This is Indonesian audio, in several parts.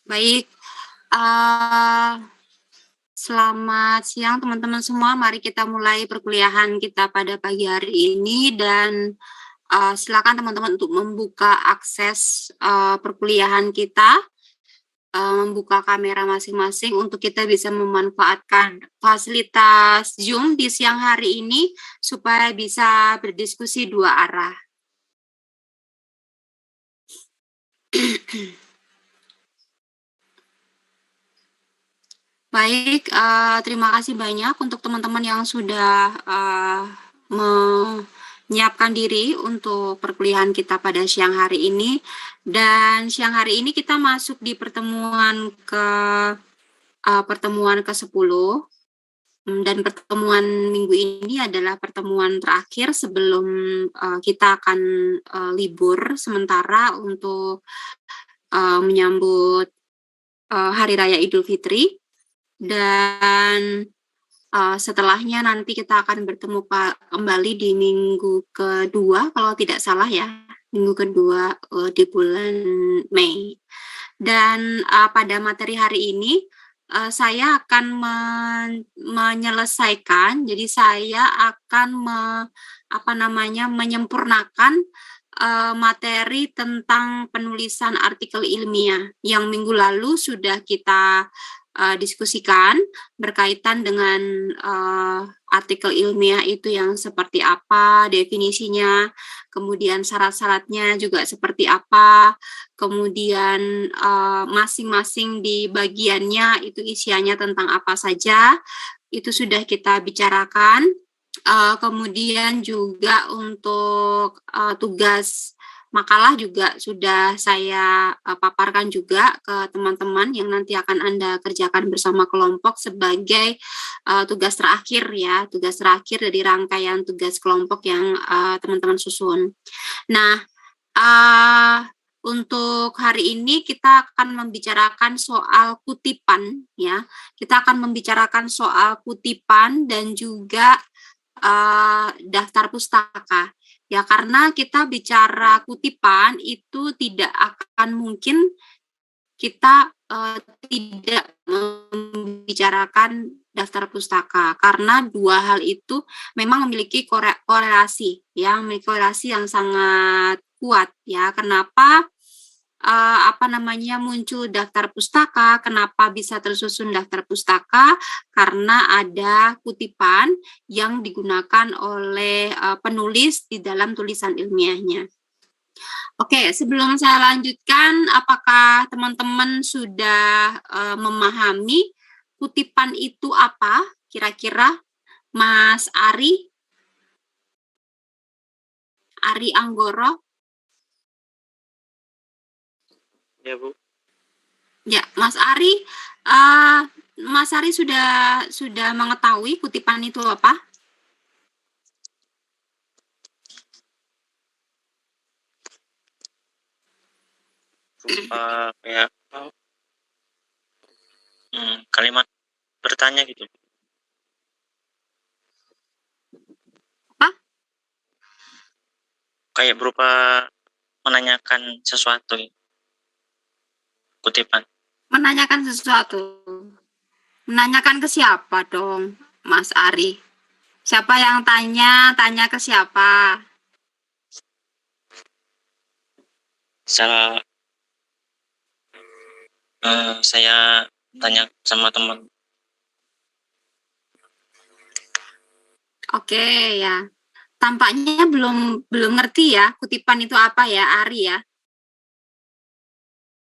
Baik, uh, selamat siang teman-teman semua. Mari kita mulai perkuliahan kita pada pagi hari ini dan silakan teman-teman untuk membuka akses perkuliahan kita, membuka kamera masing-masing untuk kita bisa memanfaatkan fasilitas Zoom di siang hari ini supaya bisa berdiskusi dua arah. Baik, terima kasih banyak untuk teman-teman yang sudah menyiapkan diri untuk perkuliahan kita pada siang hari ini. Dan siang hari ini kita masuk di pertemuan ke-10. Dan pertemuan minggu ini adalah pertemuan terakhir sebelum kita akan libur sementara untuk menyambut Hari Raya Idul Fitri. Dan setelahnya nanti kita akan bertemu kembali di minggu kedua, kalau tidak salah ya, minggu kedua di bulan Mei. Dan pada materi hari ini saya akan menyelesaikan, jadi saya akan menyempurnakan materi tentang penulisan artikel ilmiah yang minggu lalu sudah kita diskusikan berkaitan dengan artikel ilmiah itu yang seperti apa, definisinya, kemudian syarat-syaratnya juga seperti apa, kemudian masing-masing di bagiannya itu isiannya tentang apa saja, itu sudah kita bicarakan. Kemudian juga untuk tugas makalah juga sudah saya paparkan juga ke teman-teman yang nanti akan Anda kerjakan bersama kelompok sebagai tugas terakhir ya, tugas terakhir dari rangkaian tugas kelompok yang teman-teman susun. Nah, untuk hari ini kita akan membicarakan soal kutipan ya. Kita akan membicarakan soal kutipan dan juga daftar pustaka. Ya, karena kita bicara kutipan itu tidak akan mungkin kita tidak membicarakan daftar pustaka karena dua hal itu memang memiliki korelasi ya, memiliki korelasi yang sangat kuat ya. Kenapa muncul daftar pustaka? Kenapa bisa tersusun daftar pustaka? Karena ada kutipan yang digunakan oleh penulis di dalam tulisan ilmiahnya. Oke, sebelum saya lanjutkan, apakah teman-teman sudah memahami kutipan itu apa? Kira-kira Mas Ari Anggoro? Ya, Bu. Ya, Mas Ari sudah mengetahui kutipan itu apa? Kayak kalimat bertanya gitu. Apa? Kayak berupa menanyakan sesuatu. Kutipan. Menanyakan sesuatu. Menanyakan ke siapa dong, Mas Ari? Siapa yang tanya? Tanya ke siapa? Saya tanya sama teman. Oke ya. Tampaknya belum ngerti ya kutipan itu apa ya, Ari ya?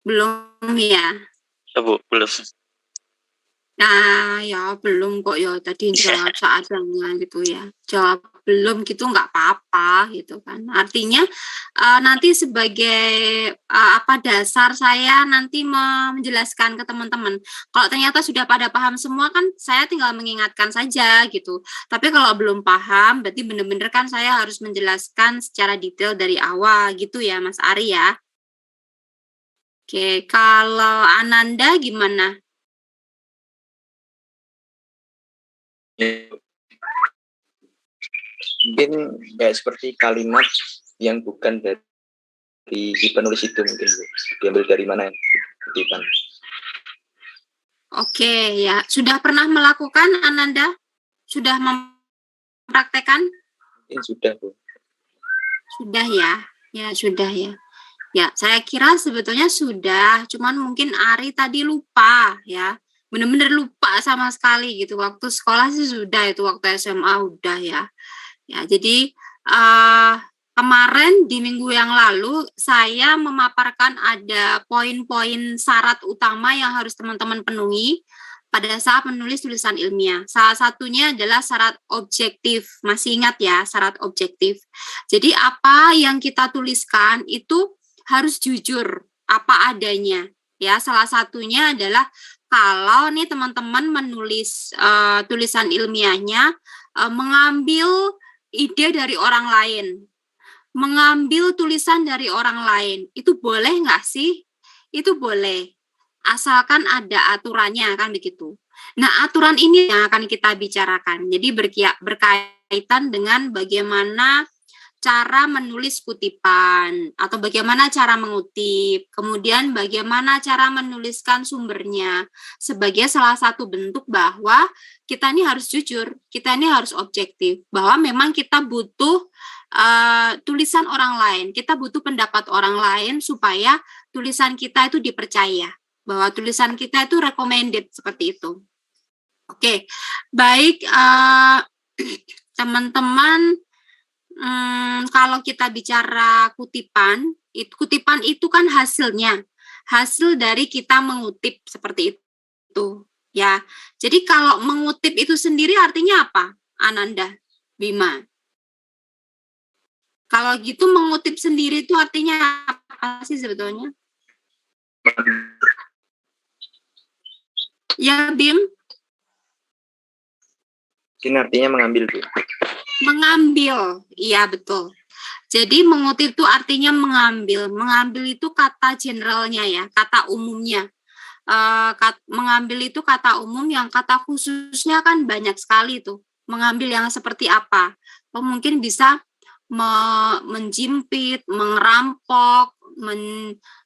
Belum ya? Ya, Bu, belum. Nah, ya belum kok ya. Tadi jawab seadanya gitu ya. Jawab belum gitu nggak apa-apa gitu kan. Artinya nanti sebagai dasar saya nanti menjelaskan ke teman-teman. Kalau ternyata sudah pada paham semua kan saya tinggal mengingatkan saja gitu. Tapi kalau belum paham berarti benar-benar kan saya harus menjelaskan secara detail dari awal gitu ya Mas Ari ya. Oke, kalau Ananda gimana? Mungkin kayak seperti kalimat yang bukan dari penulis itu, mungkin diambil dari mana kutipan. Oke, ya. Sudah pernah melakukan, Ananda? Sudah mempraktekkan? Mungkin sudah, Bu. Sudah ya. Ya, sudah ya. Ya, saya kira sebetulnya sudah, cuman mungkin Ari tadi lupa ya. Benar-benar lupa sama sekali gitu. Waktu sekolah sih sudah, itu waktu SMA udah ya. Ya, jadi kemarin di minggu yang lalu saya memaparkan ada poin-poin syarat utama yang harus teman-teman penuhi pada saat menulis tulisan ilmiah. Salah satunya adalah syarat objektif. Masih ingat ya, syarat objektif. Jadi apa yang kita tuliskan itu harus jujur, apa adanya. Ya, salah satunya adalah kalau nih teman-teman menulis tulisan ilmiahnya mengambil ide dari orang lain, mengambil tulisan dari orang lain, itu boleh nggak sih? Itu boleh, asalkan ada aturannya, kan begitu. Nah, aturan ini yang akan kita bicarakan. Jadi berkaitan dengan bagaimana cara menulis kutipan, atau bagaimana cara mengutip, kemudian bagaimana cara menuliskan sumbernya, sebagai salah satu bentuk bahwa kita ini harus jujur, kita ini harus objektif, bahwa memang kita butuh tulisan orang lain, kita butuh pendapat orang lain supaya tulisan kita itu dipercaya, bahwa tulisan kita itu recommended, seperti itu. Oke, baik teman-teman. Kalau kita bicara kutipan itu kan hasil dari kita mengutip, seperti itu ya. Jadi kalau mengutip itu sendiri artinya apa, Ananda, Bima? Kalau gitu mengutip sendiri itu artinya apa sih sebetulnya? Ya, Bim? Mungkin artinya mengambil, Bu. Mengambil, iya betul. Jadi mengutip itu artinya mengambil. Mengambil itu kata generalnya ya, kata umumnya. Mengambil itu kata umum, yang kata khususnya kan banyak sekali tuh. Mengambil yang seperti apa? Mungkin bisa menjimpit, merampok,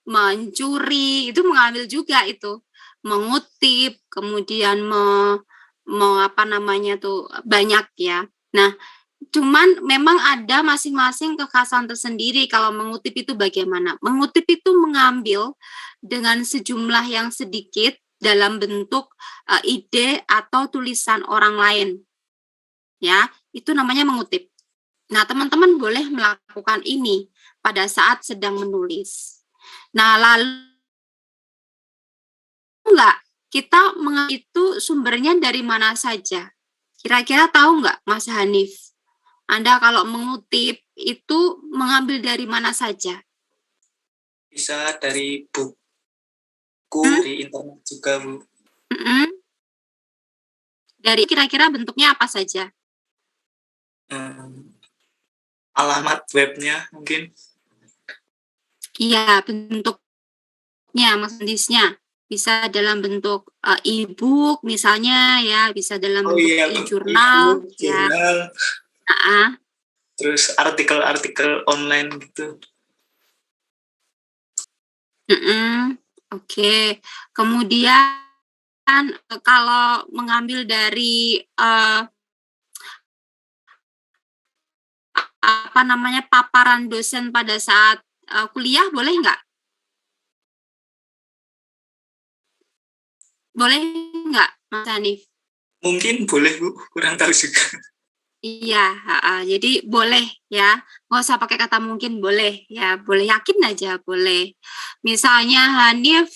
mencuri, itu mengambil juga itu. Mengutip, kemudian apa namanya tuh, banyak ya. Nah, cuman memang ada masing-masing kekhasan tersendiri kalau mengutip itu bagaimana. Mengutip itu mengambil dengan sejumlah yang sedikit dalam bentuk ide atau tulisan orang lain. Ya, itu namanya mengutip. Nah, teman-teman boleh melakukan ini pada saat sedang menulis. Nah, lalu enggak, kita itu sumbernya dari mana saja? Kira-kira tahu nggak, Mas Hanif? Anda kalau mengutip itu mengambil dari mana saja? Bisa dari buku, di internet juga, Bu. Dari kira-kira bentuknya apa saja? Alamat webnya mungkin. Iya, bentuknya, maksudnya bisa dalam bentuk e-book misalnya ya, bisa dalam bentuk e-jurnal ya. Terus artikel-artikel online gitu. Oke. Kemudian kalau mengambil dari apa namanya, paparan dosen pada saat kuliah, boleh nggak? Boleh nggak, Mas Hanif? Mungkin boleh, Bu. Kurang tahu juga. Iya, jadi boleh ya, nggak usah pakai kata mungkin, boleh ya, boleh, yakin aja boleh. Misalnya Hanif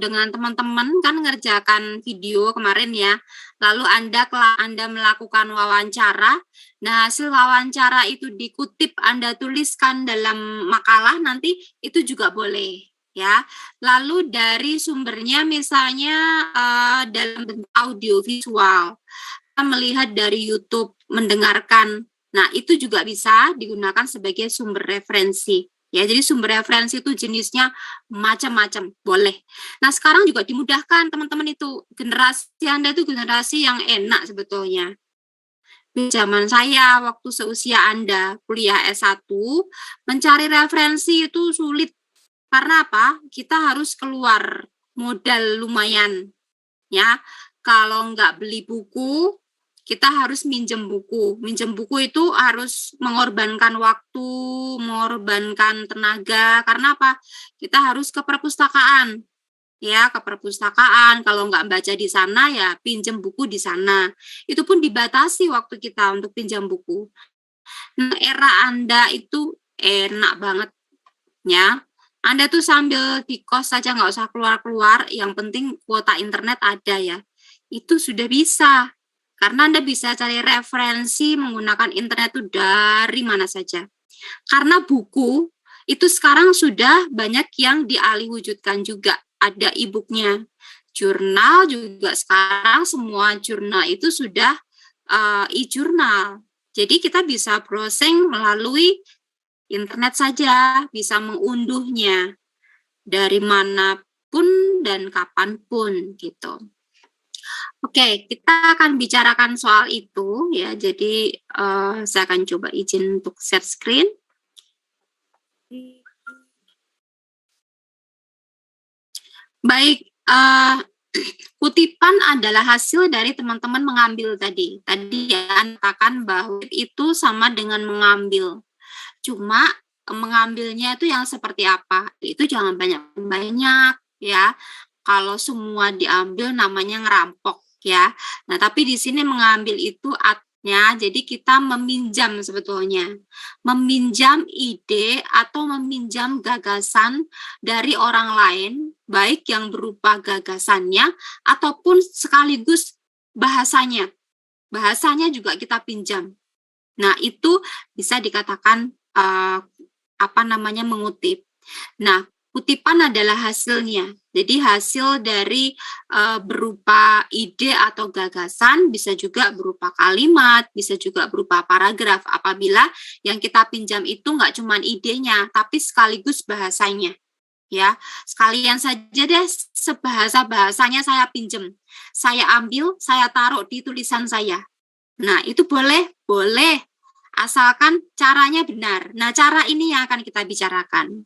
dengan teman-teman kan ngerjakan video kemarin ya, lalu Anda melakukan wawancara, nah hasil wawancara itu dikutip, Anda tuliskan dalam makalah nanti, itu juga boleh ya. Lalu dari sumbernya misalnya dalam bentuk audio visual, melihat dari YouTube, mendengarkan. Nah, itu juga bisa digunakan sebagai sumber referensi. Ya, jadi sumber referensi itu jenisnya macam-macam, boleh. Nah, sekarang juga dimudahkan teman-teman itu. Generasi Anda itu generasi yang enak sebetulnya. Di zaman saya, waktu seusia Anda kuliah S1, mencari referensi itu sulit. Karena apa? Kita harus keluar modal lumayan. ya. Kalau nggak beli buku, kita harus minjem buku. Minjem buku itu harus mengorbankan waktu, mengorbankan tenaga. Karena apa? Kita harus ke perpustakaan. Ya, ke perpustakaan. Kalau nggak baca di sana, ya pinjam buku di sana. Itu pun dibatasi waktu kita untuk pinjam buku. Nah, era Anda itu enak banget, ya. Anda tuh sambil di kos saja nggak usah keluar-keluar, yang penting kuota internet ada ya. Itu sudah bisa. Karena Anda bisa cari referensi menggunakan internet itu dari mana saja. Karena buku itu sekarang sudah banyak yang dialihwujudkan juga. Ada e-booknya. Jurnal juga sekarang semua jurnal itu sudah e-jurnal. Jadi kita bisa browsing melalui internet saja, bisa mengunduhnya dari manapun dan kapanpun gitu. Oke, kita akan bicarakan soal itu ya. Jadi saya akan coba izin untuk share screen. Baik, kutipan adalah hasil dari teman-teman mengambil tadi. Tadi ya katakan bahwa itu sama dengan mengambil. Cuma mengambilnya itu yang seperti apa? Itu jangan banyak-banyak ya. Kalau semua diambil namanya ngerampok ya. Nah, tapi di sini mengambil itu artinya jadi kita meminjam sebetulnya. Meminjam ide atau meminjam gagasan dari orang lain, baik yang berupa gagasannya ataupun sekaligus bahasanya. Bahasanya juga kita pinjam. Nah, itu bisa dikatakan mengutip. Nah, kutipan adalah hasilnya. Jadi hasil dari berupa ide atau gagasan, bisa juga berupa kalimat, bisa juga berupa paragraf. Apabila yang kita pinjam itu nggak cuma idenya, tapi sekaligus bahasanya. Ya, sekalian saja deh sebahasa-bahasanya saya pinjam. Saya ambil, saya taruh di tulisan saya. Nah, itu boleh. Asalkan caranya benar. Nah, cara ini yang akan kita bicarakan.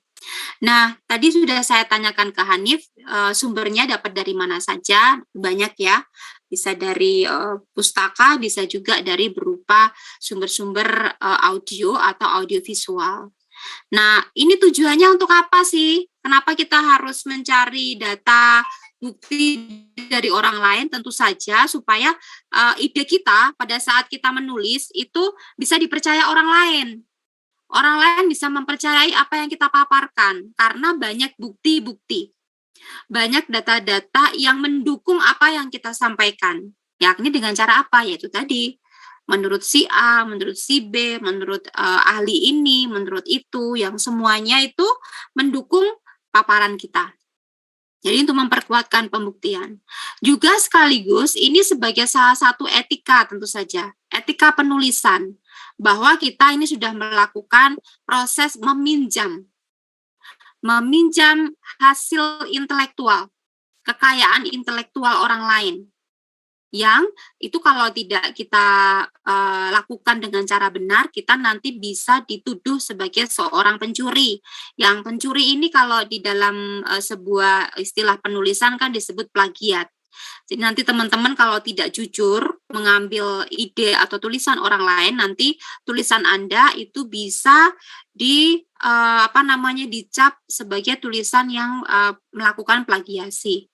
Nah, tadi sudah saya tanyakan ke Hanif, sumbernya dapat dari mana saja, banyak ya. Bisa dari pustaka, bisa juga dari berupa sumber-sumber audio atau audiovisual. Nah, ini tujuannya untuk apa sih? Kenapa kita harus mencari data bukti dari orang lain? Tentu saja supaya ide kita pada saat kita menulis itu bisa dipercaya orang lain. Orang lain bisa mempercayai apa yang kita paparkan karena banyak bukti-bukti. Banyak data-data yang mendukung apa yang kita sampaikan. Yakni dengan cara apa? Yaitu tadi, menurut si A, menurut si B, menurut ahli ini, menurut itu, yang semuanya itu mendukung paparan kita. Jadi untuk memperkuatkan pembuktian. Juga sekaligus ini sebagai salah satu etika tentu saja. Etika penulisan. Bahwa kita ini sudah melakukan proses meminjam. Meminjam hasil intelektual. Kekayaan intelektual orang lain. Yang itu kalau tidak kita lakukan dengan cara benar, kita nanti bisa dituduh sebagai seorang pencuri. Yang pencuri ini kalau di dalam sebuah istilah penulisan kan disebut plagiat. Jadi nanti teman-teman kalau tidak jujur mengambil ide atau tulisan orang lain, nanti tulisan Anda itu bisa dicap sebagai tulisan yang melakukan plagiasi.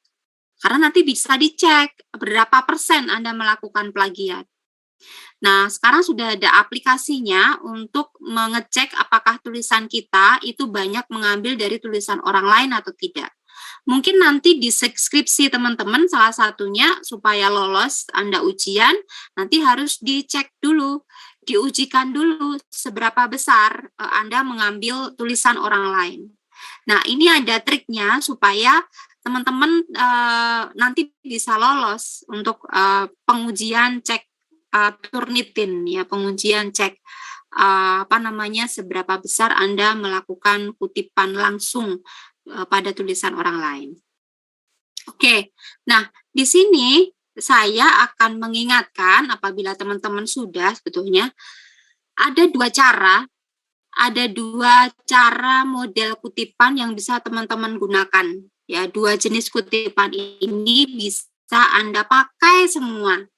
Karena nanti bisa dicek berapa persen Anda melakukan plagiat. Nah, sekarang sudah ada aplikasinya untuk mengecek apakah tulisan kita itu banyak mengambil dari tulisan orang lain atau tidak. Mungkin nanti di skripsi teman-teman salah satunya supaya lolos Anda ujian, nanti harus dicek dulu, diujikan dulu seberapa besar Anda mengambil tulisan orang lain. Nah, ini ada triknya supaya teman-teman nanti bisa lolos untuk pengujian cek Turnitin ya, pengujian cek seberapa besar Anda melakukan kutipan langsung pada tulisan orang lain. Oke, nah di sini saya akan mengingatkan apabila teman-teman sudah sebetulnya ada dua cara model kutipan yang bisa teman-teman gunakan. Ya, dua jenis kutipan ini bisa bisa Anda pakai semua.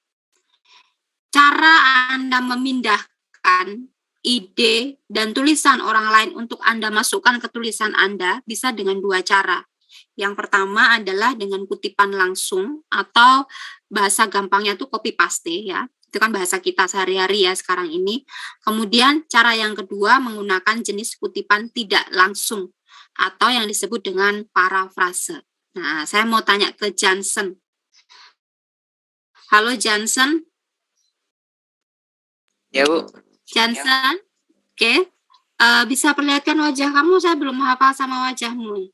Cara Anda memindahkan ide dan tulisan orang lain untuk Anda masukkan ke tulisan Anda bisa dengan dua cara. Yang pertama adalah dengan kutipan langsung atau bahasa gampangnya itu copy paste ya. Itu kan bahasa kita sehari-hari ya sekarang ini. Kemudian cara yang kedua menggunakan jenis kutipan tidak langsung atau yang disebut dengan parafrase. Nah, saya mau tanya ke Johnson. Halo Johnson. Ya, Bu. Johnson. Oke. Bisa perlihatkan wajah kamu, saya belum hafal sama wajahmu.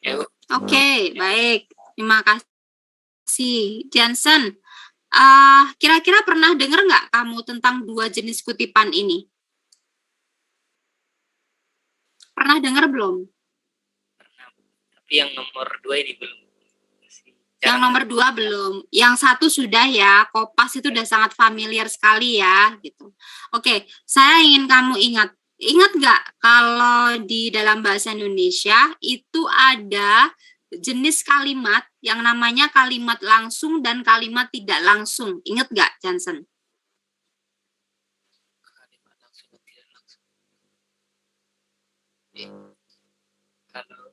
Ya, Bu. Oke, baik. Terima kasih. Johnson, kira-kira pernah dengar nggak kamu tentang dua jenis kutipan ini? Pernah dengar belum? Tapi yang nomor 2 ini belum. Yang nomor 2 belum. Yang satu sudah ya. Kopas itu udah sangat familiar sekali ya. Gitu. Oke, saya ingin kamu ingat. Ingat nggak kalau di dalam bahasa Indonesia itu ada jenis kalimat yang namanya kalimat langsung dan kalimat tidak langsung. Ingat nggak, Johnson? Kalimat langsung dan tidak langsung. Kalau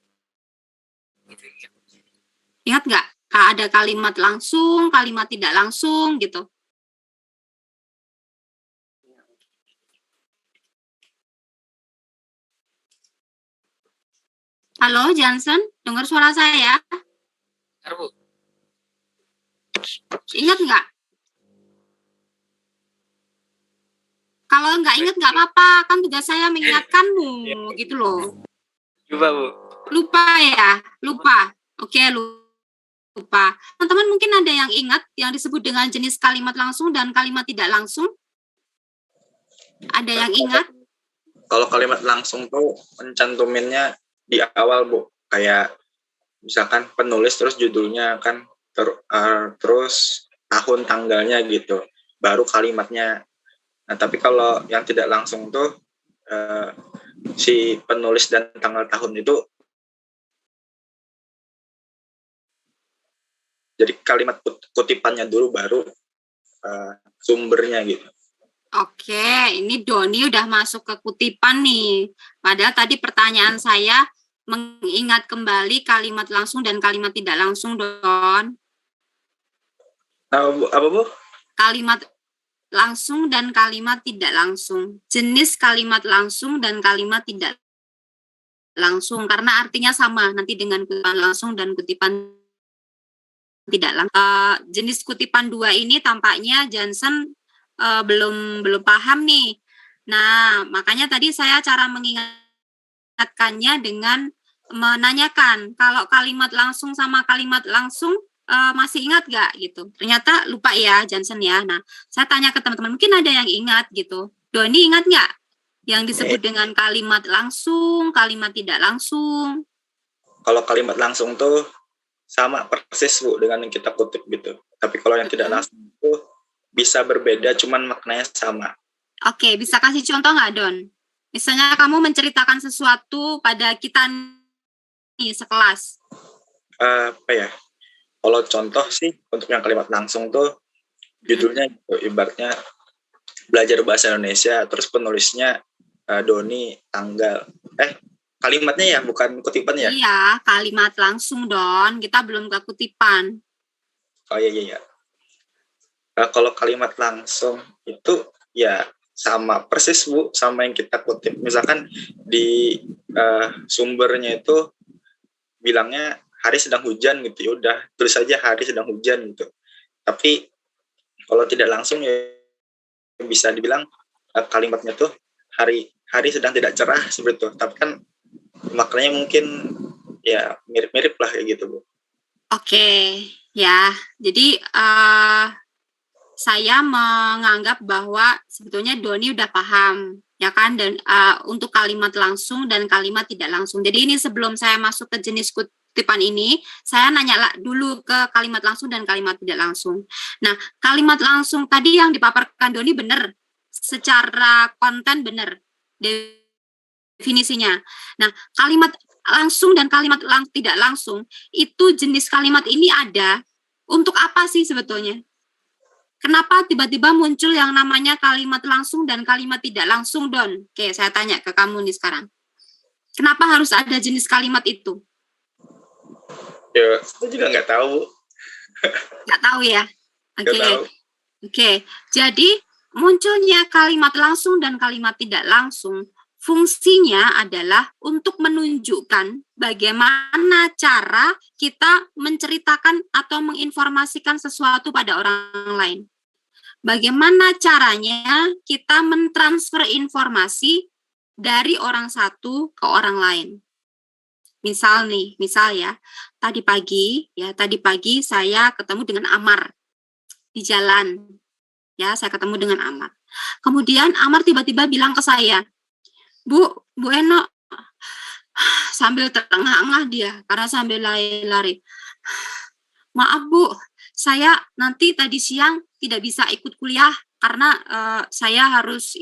gitu ya. Ingat nggak? Ada kalimat langsung, kalimat tidak langsung gitu. Halo, Johnson, dengar suara saya? Bentar, Bu. Ingat nggak? Kalau nggak ingat nggak apa-apa, kan tugas saya mengingatkanmu, gitu loh. Coba, Bu. Lupa ya, lupa. Oke, lupa. Teman-teman mungkin ada yang ingat yang disebut dengan jenis kalimat langsung dan kalimat tidak langsung? Ada yang ingat? Kalau kalimat langsung tuh mencantuminnya di awal, Bu. Kayak misalkan penulis terus judulnya kan terus tahun tanggalnya gitu. Baru kalimatnya. Nah, tapi kalau yang tidak langsung tuh si penulis dan tanggal tahun itu jadi kalimat kutipannya dulu baru sumbernya gitu. Oke, ini Doni udah masuk ke kutipan nih. Padahal tadi pertanyaan saya mengingat kembali kalimat langsung dan kalimat tidak langsung, Don. Apa, Bu? Kalimat langsung dan kalimat tidak langsung. Jenis kalimat langsung dan kalimat tidak langsung. Karena artinya sama nanti dengan kutipan langsung dan kutipan tidak langsung. Jenis kutipan 2 ini tampaknya Johnson belum paham nih. Nah, makanya tadi saya cara mengingatkannya dengan menanyakan kalau kalimat langsung sama kalimat langsung masih ingat gak gitu. Ternyata lupa ya Johnson ya. Nah, saya tanya ke teman-teman, mungkin ada yang ingat gitu. Doni ingat nggak yang disebut dengan kalimat langsung, kalimat tidak langsung? Kalau kalimat langsung tuh sama persis, Bu, dengan yang kita kutip gitu. Tapi kalau yang tidak langsung itu bisa berbeda, cuman maknanya sama. Oke, bisa kasih contoh nggak, Don? Misalnya kamu menceritakan sesuatu pada kita nih sekelas. Apa ya? Kalau contoh sih untuk yang kalimat langsung tuh judulnya gitu, ibaratnya belajar bahasa Indonesia, terus penulisnya Doni tanggal. Kalimatnya ya, bukan kutipan ya? Iya, kalimat langsung, Don. Kita belum ke kutipan. Oh iya. Kalau kalimat langsung itu ya sama persis, Bu, sama yang kita kutip. Misalkan di sumbernya itu bilangnya hari sedang hujan gitu, ya udah tulis saja hari sedang hujan gitu. Tapi kalau tidak langsung ya bisa dibilang kalimatnya tuh hari sedang tidak cerah seperti itu. Tapi kan maknanya mungkin ya mirip-mirip lah kayak gitu, Bu. Oke, ya. Jadi saya menganggap bahwa sebetulnya Doni udah paham, ya kan, dan untuk kalimat langsung dan kalimat tidak langsung. Jadi ini sebelum saya masuk ke jenis kutipan ini, saya nanya dulu ke kalimat langsung dan kalimat tidak langsung. Nah, kalimat langsung tadi yang dipaparkan Doni benar. secara konten benar definisinya. Nah, kalimat langsung dan kalimat tidak langsung, itu jenis kalimat ini ada untuk apa sih sebetulnya? Kenapa tiba-tiba muncul yang namanya kalimat langsung dan kalimat tidak langsung, Don? Oke, saya tanya ke kamu nih sekarang. Kenapa harus ada jenis kalimat itu? Ya, saya juga nggak tahu. Nggak tahu ya? Nggak tahu. Oke. Jadi munculnya kalimat langsung dan kalimat tidak langsung, fungsinya adalah untuk menunjukkan bagaimana cara kita menceritakan atau menginformasikan sesuatu pada orang lain. Bagaimana caranya kita mentransfer informasi dari orang satu ke orang lain. Misal ya, tadi pagi saya ketemu dengan Amar di jalan. Ya, saya ketemu dengan Amar. Kemudian Amar tiba-tiba bilang ke saya, Bu Eno, sambil terengah-engah dia karena sambil lari-lari. Maaf Bu, saya nanti tadi siang tidak bisa ikut kuliah karena saya harus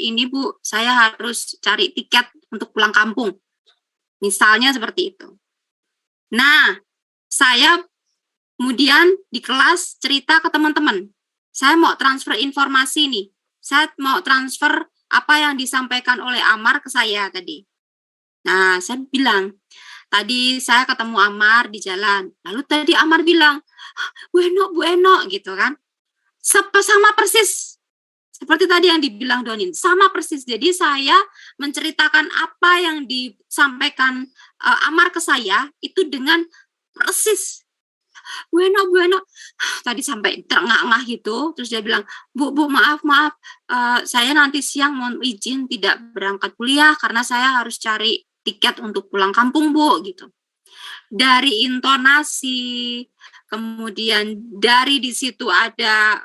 saya harus cari tiket untuk pulang kampung. Misalnya seperti itu. Nah, saya kemudian di kelas cerita ke teman-teman. Saya mau transfer informasi nih. Saya mau transfer apa yang disampaikan oleh Amar ke saya tadi. Nah, saya bilang, tadi saya ketemu Amar di jalan. Lalu tadi Amar bilang, Bu Eno, gitu kan. Sama persis. Seperti tadi yang dibilang Donin, sama persis. Jadi saya menceritakan apa yang disampaikan Amar ke saya, itu dengan persis. Bu Eno, tadi sampai terengah-engah gitu. Terus dia bilang, Bu, maaf, saya nanti siang mohon izin tidak berangkat kuliah karena saya harus cari tiket untuk pulang kampung, Bu, gitu. Dari intonasi, kemudian dari di situ ada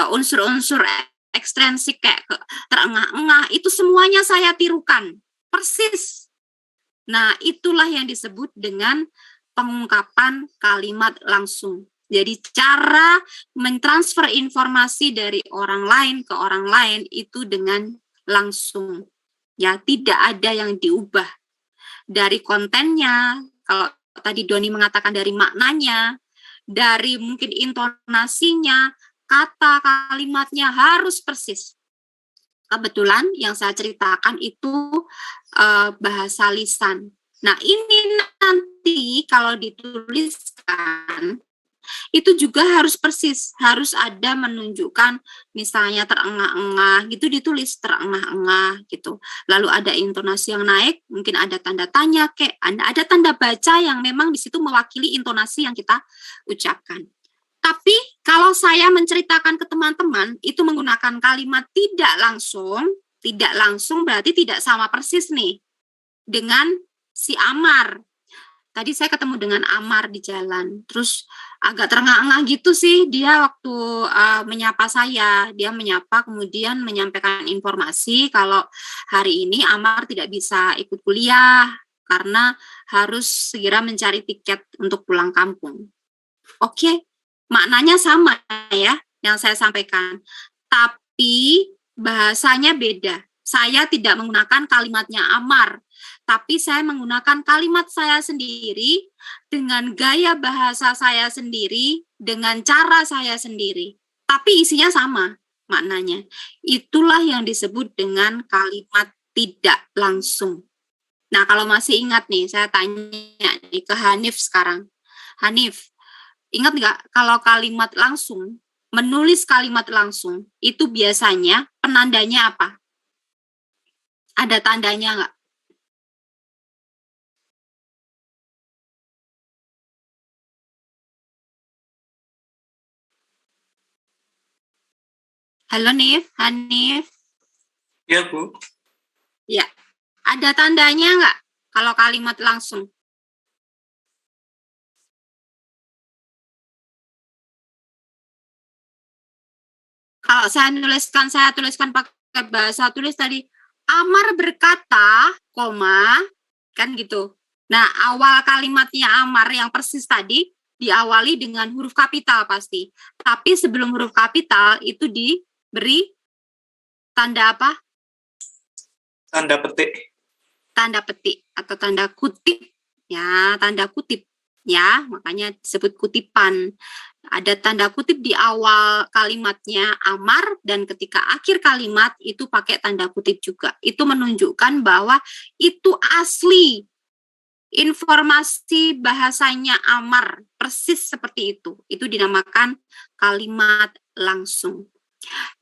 unsur-unsur ekstrinsik kayak terengah-engah, itu semuanya saya tirukan persis. Nah, itulah yang disebut dengan pengungkapan kalimat langsung. Jadi cara mentransfer informasi dari orang lain ke orang lain itu dengan langsung. Ya, tidak ada yang diubah. Dari kontennya, kalau tadi Doni mengatakan dari maknanya, dari mungkin intonasinya, kata kalimatnya harus persis. Kebetulan yang saya ceritakan itu bahasa lisan. Nah, ini nanti kalau dituliskan itu juga harus persis, harus ada menunjukkan misalnya terengah-engah gitu, ditulis terengah-engah gitu. Lalu ada intonasi yang naik, mungkin ada tanda tanya ada tanda baca yang memang di situ mewakili intonasi yang kita ucapkan. Tapi kalau saya menceritakan ke teman-teman itu menggunakan kalimat tidak langsung berarti tidak sama persis nih dengan si Amar. Tadi saya ketemu dengan Amar di jalan, terus agak terengah-engah gitu sih dia waktu menyapa saya. Dia menyapa kemudian menyampaikan informasi kalau hari ini Amar tidak bisa ikut kuliah karena harus segera mencari tiket untuk pulang kampung. Oke, maknanya sama ya yang saya sampaikan, tapi bahasanya beda. Saya tidak menggunakan kalimatnya Amar, tapi saya menggunakan kalimat saya sendiri, dengan gaya bahasa saya sendiri, dengan cara saya sendiri. Tapi isinya sama maknanya. Itulah yang disebut dengan kalimat tidak langsung. Nah, kalau masih ingat nih, saya tanya nih ke Hanif sekarang. Hanif, ingat nggak kalau kalimat langsung, menulis kalimat langsung, itu biasanya penandanya apa? Ada tandanya nggak? Halo Hanif. Ya, Bu. Ya, ada tandanya nggak kalau kalimat langsung? Kalau saya tuliskan pakai bahasa tulis tadi, Amar berkata, kan gitu. Nah, awal kalimatnya Amar yang persis tadi diawali dengan huruf kapital pasti. Tapi sebelum huruf kapital itu beri tanda apa? Tanda petik. Tanda petik atau tanda kutip. Ya, tanda kutip. Ya, makanya disebut kutipan. Ada tanda kutip di awal kalimatnya Amar dan ketika akhir kalimat itu pakai tanda kutip juga. Itu menunjukkan bahwa itu asli. Informasi bahasanya Amar, persis seperti itu. Itu dinamakan kalimat langsung.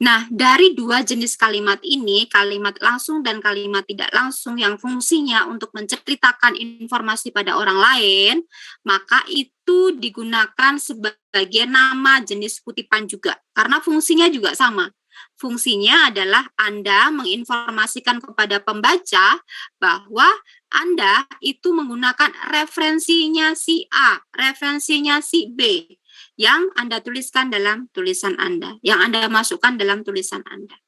Nah, dari dua jenis kalimat ini, kalimat langsung dan kalimat tidak langsung yang fungsinya untuk menceritakan informasi pada orang lain, maka itu digunakan sebagai nama jenis kutipan juga, karena fungsinya juga sama. Fungsinya adalah Anda menginformasikan kepada pembaca bahwa Anda itu menggunakan referensinya si A, referensinya si B, yang Anda tuliskan dalam tulisan Anda, yang Anda masukkan dalam tulisan Anda.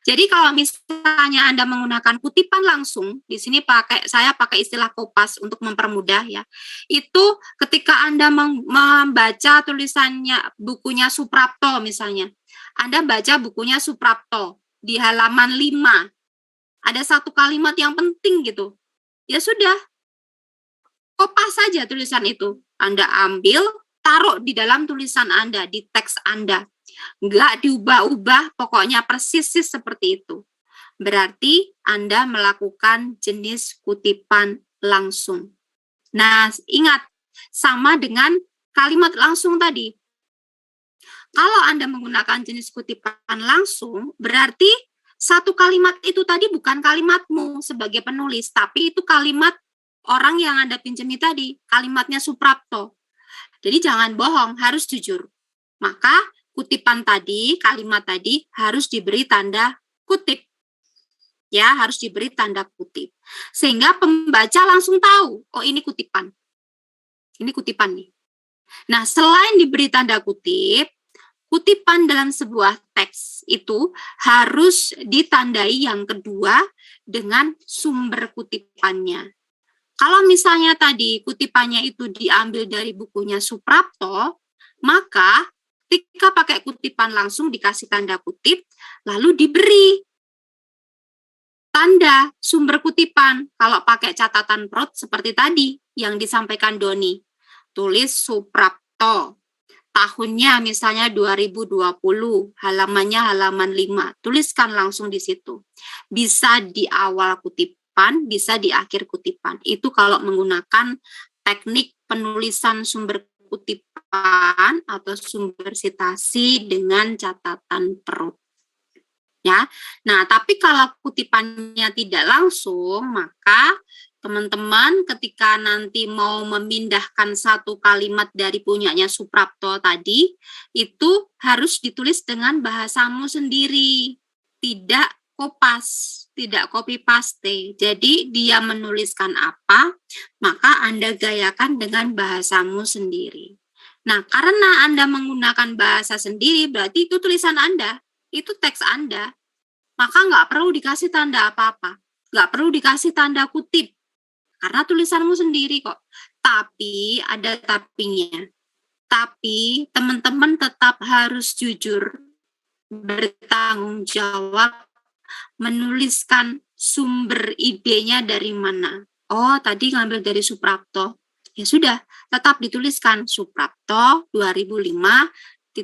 Jadi kalau misalnya Anda menggunakan kutipan langsung, di sini saya pakai istilah kopas untuk mempermudah ya. Itu ketika Anda membaca tulisannya bukunya Suprapto misalnya. Anda baca bukunya Suprapto di halaman 5. Ada satu kalimat yang penting gitu. Ya sudah. Kopas saja tulisan itu. Anda ambil, taruh di dalam tulisan Anda, di teks Anda. Enggak diubah-ubah, pokoknya persis seperti itu. Berarti Anda melakukan jenis kutipan langsung. Nah, ingat, sama dengan kalimat langsung tadi. Kalau Anda menggunakan jenis kutipan langsung, berarti satu kalimat itu tadi bukan kalimatmu sebagai penulis, tapi itu kalimat orang yang Anda pinjami tadi, kalimatnya Suprapto. Jadi jangan bohong, harus jujur. Maka kutipan tadi, kalimat tadi harus diberi tanda kutip. Ya, harus diberi tanda kutip. Sehingga pembaca langsung tahu, oh ini kutipan. Ini kutipan nih. Nah, selain diberi tanda kutip, kutipan dalam sebuah teks itu harus ditandai yang kedua dengan sumber kutipannya. Kalau misalnya tadi kutipannya itu diambil dari bukunya Suprapto, maka ketika pakai kutipan langsung dikasih tanda kutip, lalu diberi tanda sumber kutipan. Kalau pakai catatan prot seperti tadi yang disampaikan Doni, tulis Suprapto. Tahunnya misalnya 2020, halamannya halaman 5. Tuliskan langsung di situ. Bisa di awal kutipan, bisa di akhir kutipan. Itu kalau menggunakan teknik penulisan sumber kutipan atau sumber sitasi dengan catatan perut. Ya. Nah, tapi kalau kutipannya tidak langsung, maka teman-teman ketika nanti mau memindahkan satu kalimat dari punyanya Suprapto tadi, itu harus ditulis dengan bahasamu sendiri, tidak kopas, tidak copy paste. Jadi dia menuliskan apa, maka Anda gayakan dengan bahasamu sendiri. Nah, karena Anda menggunakan bahasa sendiri, berarti itu tulisan Anda, itu teks Anda. Maka nggak perlu dikasih tanda apa-apa, nggak perlu dikasih tanda kutip, karena tulisanmu sendiri kok. Tapi ada tapinya. Tapi teman-teman tetap harus jujur, bertanggung jawab, menuliskan sumber idenya dari mana. Oh, tadi ngambil dari Suprapto. Ya sudah, tetap dituliskan Suprapto 2005.25,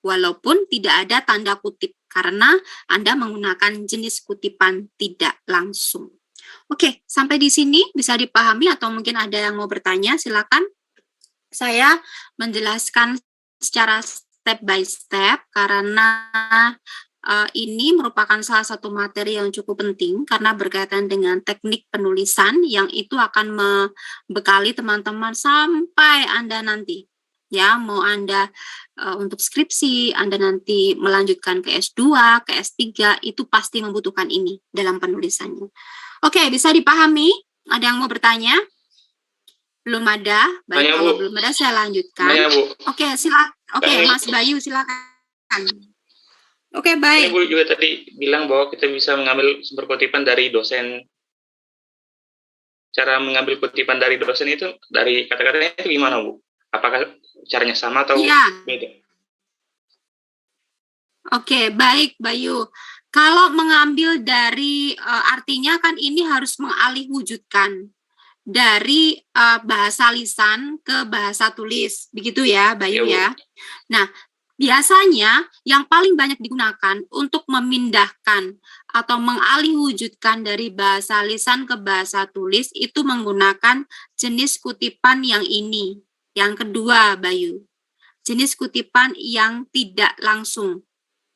walaupun tidak ada tanda kutip, karena Anda menggunakan jenis kutipan tidak langsung. Oke, sampai di sini bisa dipahami atau mungkin ada yang mau bertanya, silakan. Saya menjelaskan secara step by step karena ini merupakan salah satu materi yang cukup penting karena berkaitan dengan teknik penulisan yang itu akan membekali teman-teman sampai Anda nanti. Ya, mau Anda untuk skripsi, Anda nanti melanjutkan ke S2, ke S3, itu pasti membutuhkan ini dalam penulisannya. Oke, bisa dipahami? Ada yang mau bertanya? Belum ada? Baik, Tanya, kalau Bu. belum ada saya lanjutkan. Tanya, Bu. Oke, silakan. Oke, Tanya. Mas Bayu silakan. Oke, Ini baik. Bu juga tadi bilang bahwa kita bisa mengambil sumber kutipan dari dosen. Cara mengambil kutipan dari dosen itu, dari kata-katanya itu gimana, Bu? Apakah caranya sama atau Iya. beda? Oke, baik Bayu. Kalau mengambil dari artinya kan ini harus mengalih wujudkan dari bahasa lisan ke bahasa tulis. Begitu ya, Bayu ya. Nah, biasanya yang paling banyak digunakan untuk memindahkan atau mengalih wujudkan dari bahasa lisan ke bahasa tulis itu menggunakan jenis kutipan yang ini. Yang kedua, Bayu. Jenis kutipan yang tidak langsung.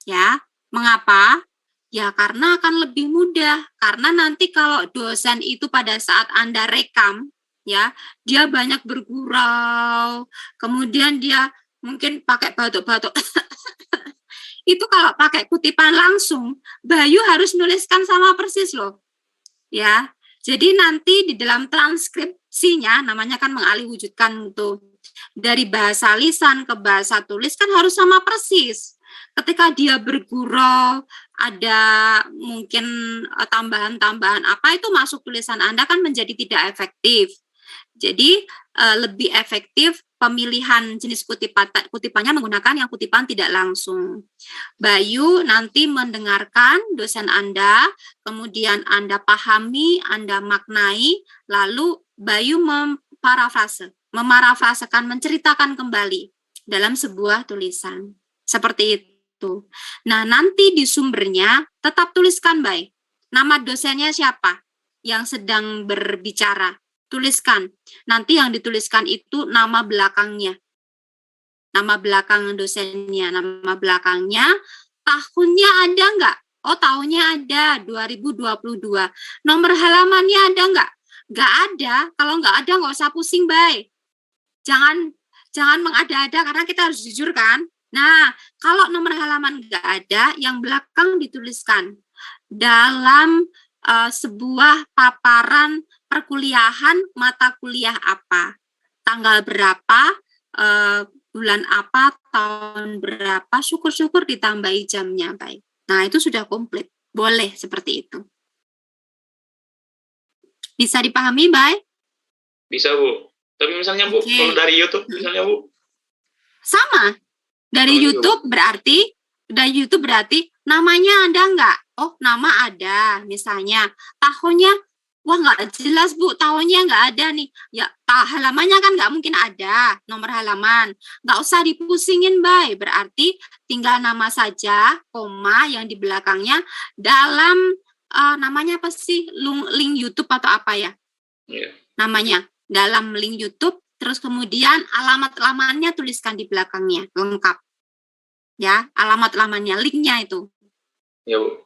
Ya, mengapa? Ya, karena akan lebih mudah. Karena nanti kalau dosen itu pada saat Anda rekam, ya, dia banyak bergurau, kemudian dia mungkin pakai batuk-batuk. Itu kalau pakai kutipan langsung, Bayu harus nuliskan sama persis loh. Ya, jadi nanti di dalam transkripsinya, namanya kan mengalih wujudkan tuh, dari bahasa lisan ke bahasa tulis kan harus sama persis. Ketika dia bergurau, ada mungkin tambahan-tambahan apa itu masuk tulisan Anda kan menjadi tidak efektif. Jadi lebih efektif pemilihan jenis kutipannya menggunakan yang kutipan tidak langsung. Bayu nanti mendengarkan dosen Anda, kemudian Anda pahami, Anda maknai, lalu Bayu memarafrasekan, menceritakan kembali dalam sebuah tulisan. Seperti itu. Nah, nanti di sumbernya tetap tuliskan, baik. Nama dosennya siapa yang sedang berbicara. Tuliskan. Nanti yang dituliskan itu nama belakangnya. Nama belakang dosennya, nama belakangnya, tahunnya ada enggak? Oh, tahunnya ada, 2022. Nomor halamannya ada enggak? Enggak ada. Kalau enggak ada, enggak usah pusing, baik. Jangan mengada-ada, karena kita harus jujur kan. Nah, kalau nomor halaman enggak ada, yang belakang dituliskan dalam sebuah paparan perkuliahan mata kuliah apa, tanggal berapa, bulan apa, tahun berapa, syukur-syukur ditambahi jamnya, baik. Nah, itu sudah komplit. Boleh seperti itu. Bisa dipahami, baik? Bisa, Bu. Tapi misalnya, Bu, kalau dari YouTube, misalnya, Bu? Sama. Dari YouTube berarti namanya ada enggak? Oh, nama ada. Misalnya, tahunnya, wah enggak jelas, Bu, tahunnya enggak ada nih. Ya, halamannya kan enggak mungkin ada, nomor halaman. Enggak usah dipusingin, Bay. Berarti tinggal nama saja, koma yang di belakangnya dalam namanya apa sih? Link YouTube atau apa ya? Yeah. Namanya dalam link YouTube. Terus kemudian alamat lamannya tuliskan di belakangnya, lengkap. Ya, alamat lamannya, linknya itu. Ya, Bu.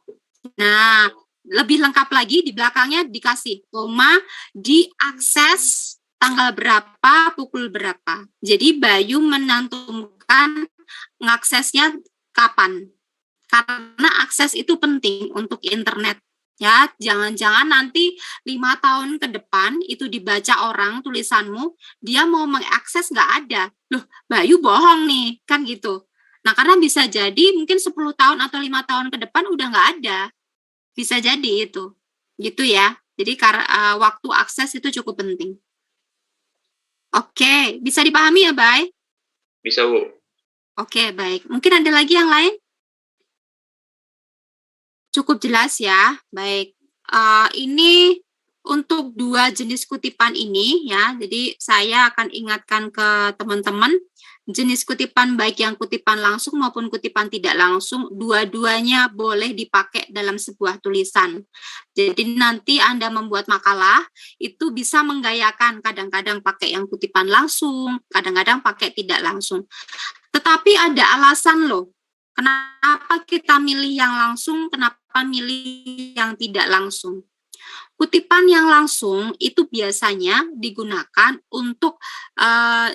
Nah, lebih lengkap lagi di belakangnya dikasih koma, diakses tanggal berapa, pukul berapa. Jadi Bayu menantumkan mengaksesnya kapan. Karena akses itu penting untuk internet. Ya, jangan-jangan nanti 5 tahun ke depan itu dibaca orang tulisanmu, dia mau mengakses nggak ada. Loh, Bayu bohong nih, kan gitu. Nah, karena bisa jadi mungkin 10 tahun atau 5 tahun ke depan udah nggak ada. Bisa jadi itu. Gitu ya. Jadi waktu akses itu cukup penting. Oke, bisa dipahami ya, Bay? Bisa, Bu. Oke, baik. Mungkin ada lagi yang lain? Cukup jelas ya, baik. Ini untuk 2 jenis kutipan ini ya, jadi saya akan ingatkan ke teman-teman, jenis kutipan baik yang kutipan langsung maupun kutipan tidak langsung, dua-duanya boleh dipakai dalam sebuah tulisan. Jadi nanti Anda membuat makalah, itu bisa menggayakan, kadang-kadang pakai yang kutipan langsung, kadang-kadang pakai tidak langsung. Tetapi ada alasan loh, kenapa kita milih yang langsung, kenapa milih yang tidak langsung. Kutipan yang langsung itu biasanya digunakan untuk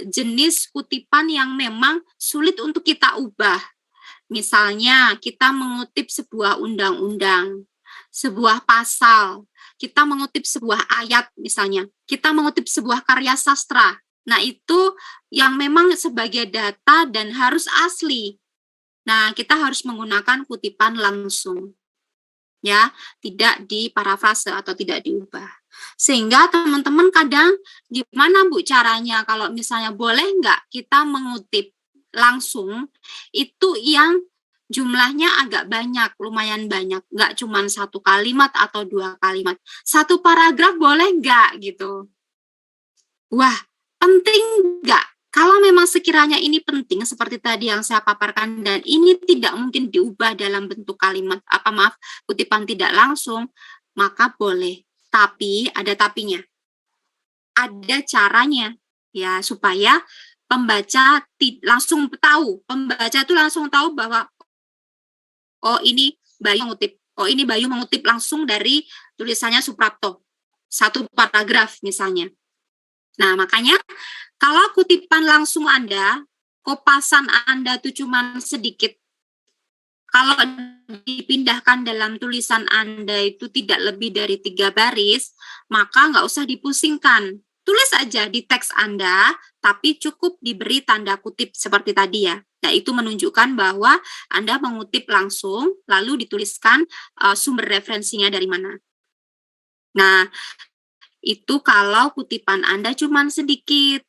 jenis kutipan yang memang sulit untuk kita ubah. Misalnya kita mengutip sebuah undang-undang, sebuah pasal, kita mengutip sebuah ayat misalnya, kita mengutip sebuah karya sastra. Nah, itu yang memang sebagai data dan harus asli. Nah, kita harus menggunakan kutipan langsung. Ya, tidak diparafrase atau tidak diubah. Sehingga teman-teman kadang gimana Bu caranya kalau misalnya boleh nggak kita mengutip langsung itu yang jumlahnya agak banyak, lumayan banyak, nggak cuma 1 kalimat atau 2 kalimat. 1 paragraf boleh nggak gitu? Wah, penting nggak? Kalau memang sekiranya ini penting, seperti tadi yang saya paparkan, dan ini tidak mungkin diubah dalam bentuk kalimat, kutipan tidak langsung, maka boleh. Tapi, ada tapinya. Ada caranya, ya, supaya pembaca langsung tahu. Pembaca itu langsung tahu bahwa oh ini Bayu mengutip langsung dari tulisannya Suprapto. 1 paragraf misalnya. Nah, makanya kalau kutipan langsung Anda, kopasan Anda itu cuma sedikit. Kalau dipindahkan dalam tulisan Anda itu tidak lebih dari 3 baris, maka nggak usah dipusingkan. Tulis aja di teks Anda, tapi cukup diberi tanda kutip seperti tadi ya. Nah, itu menunjukkan bahwa Anda mengutip langsung, lalu dituliskan sumber referensinya dari mana. Nah, itu kalau kutipan Anda cuma sedikit.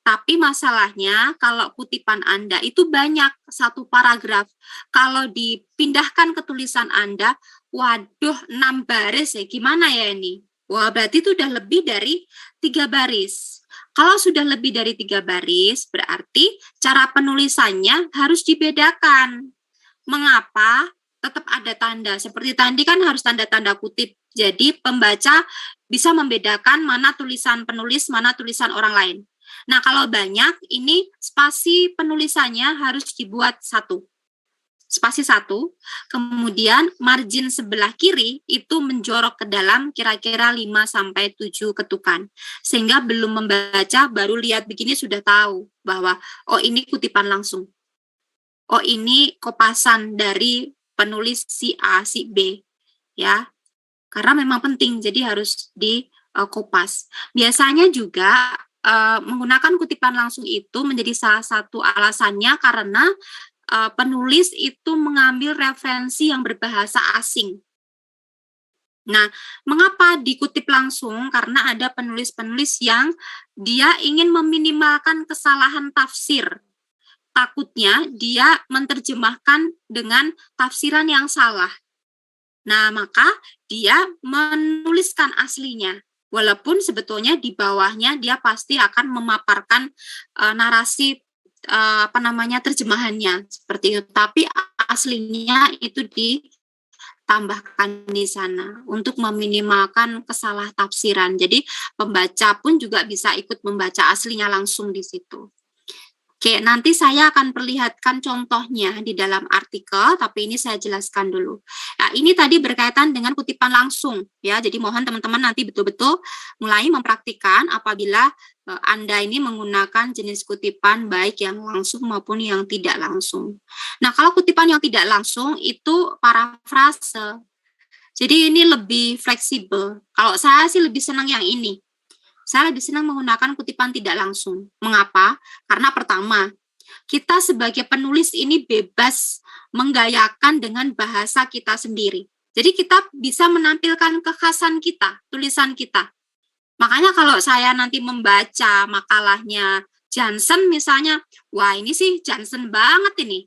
Tapi masalahnya kalau kutipan Anda itu banyak, 1 paragraf. Kalau dipindahkan ke tulisan Anda, waduh 6 baris ya, gimana ya ini? Wah, berarti itu udah lebih dari 3 baris. Kalau sudah lebih dari 3 baris, berarti cara penulisannya harus dibedakan. Mengapa? Tetap ada tanda. Seperti tadi kan harus tanda-tanda kutip. Jadi pembaca bisa membedakan mana tulisan penulis, mana tulisan orang lain. Nah, kalau banyak, ini spasi penulisannya harus dibuat 1. Spasi 1, kemudian margin sebelah kiri itu menjorok ke dalam kira-kira 5-7 ketukan. Sehingga belum membaca, baru lihat begini sudah tahu bahwa, oh ini kutipan langsung. Oh ini kopasan dari penulis si A, si B. Ya, karena memang penting, jadi harus dikopas. Biasanya juga menggunakan kutipan langsung itu menjadi salah satu alasannya karena penulis itu mengambil referensi yang berbahasa asing. Nah, mengapa dikutip langsung? Karena ada penulis-penulis yang dia ingin meminimalkan kesalahan tafsir. Takutnya dia menerjemahkan dengan tafsiran yang salah. Nah, maka dia menuliskan aslinya. Walaupun sebetulnya di bawahnya dia pasti akan memaparkan narasi terjemahannya seperti itu, tapi aslinya itu ditambahkan di sana untuk meminimalkan kesalah tafsiran. Jadi pembaca pun juga bisa ikut membaca aslinya langsung di situ. Oke, nanti saya akan perlihatkan contohnya di dalam artikel, tapi ini saya jelaskan dulu. Nah, ini tadi berkaitan dengan kutipan langsung, ya. Jadi mohon teman-teman nanti betul-betul mulai mempraktikkan apabila Anda ini menggunakan jenis kutipan baik yang langsung maupun yang tidak langsung. Nah, kalau kutipan yang tidak langsung itu parafrase. Jadi ini lebih fleksibel. Kalau saya sih lebih senang yang ini. Saya lebih senang menggunakan kutipan tidak langsung. Mengapa? Karena pertama, kita sebagai penulis ini bebas menggayakan dengan bahasa kita sendiri. Jadi kita bisa menampilkan kekhasan kita, tulisan kita. Makanya kalau saya nanti membaca makalahnya Johnson misalnya, wah ini sih Johnson banget ini.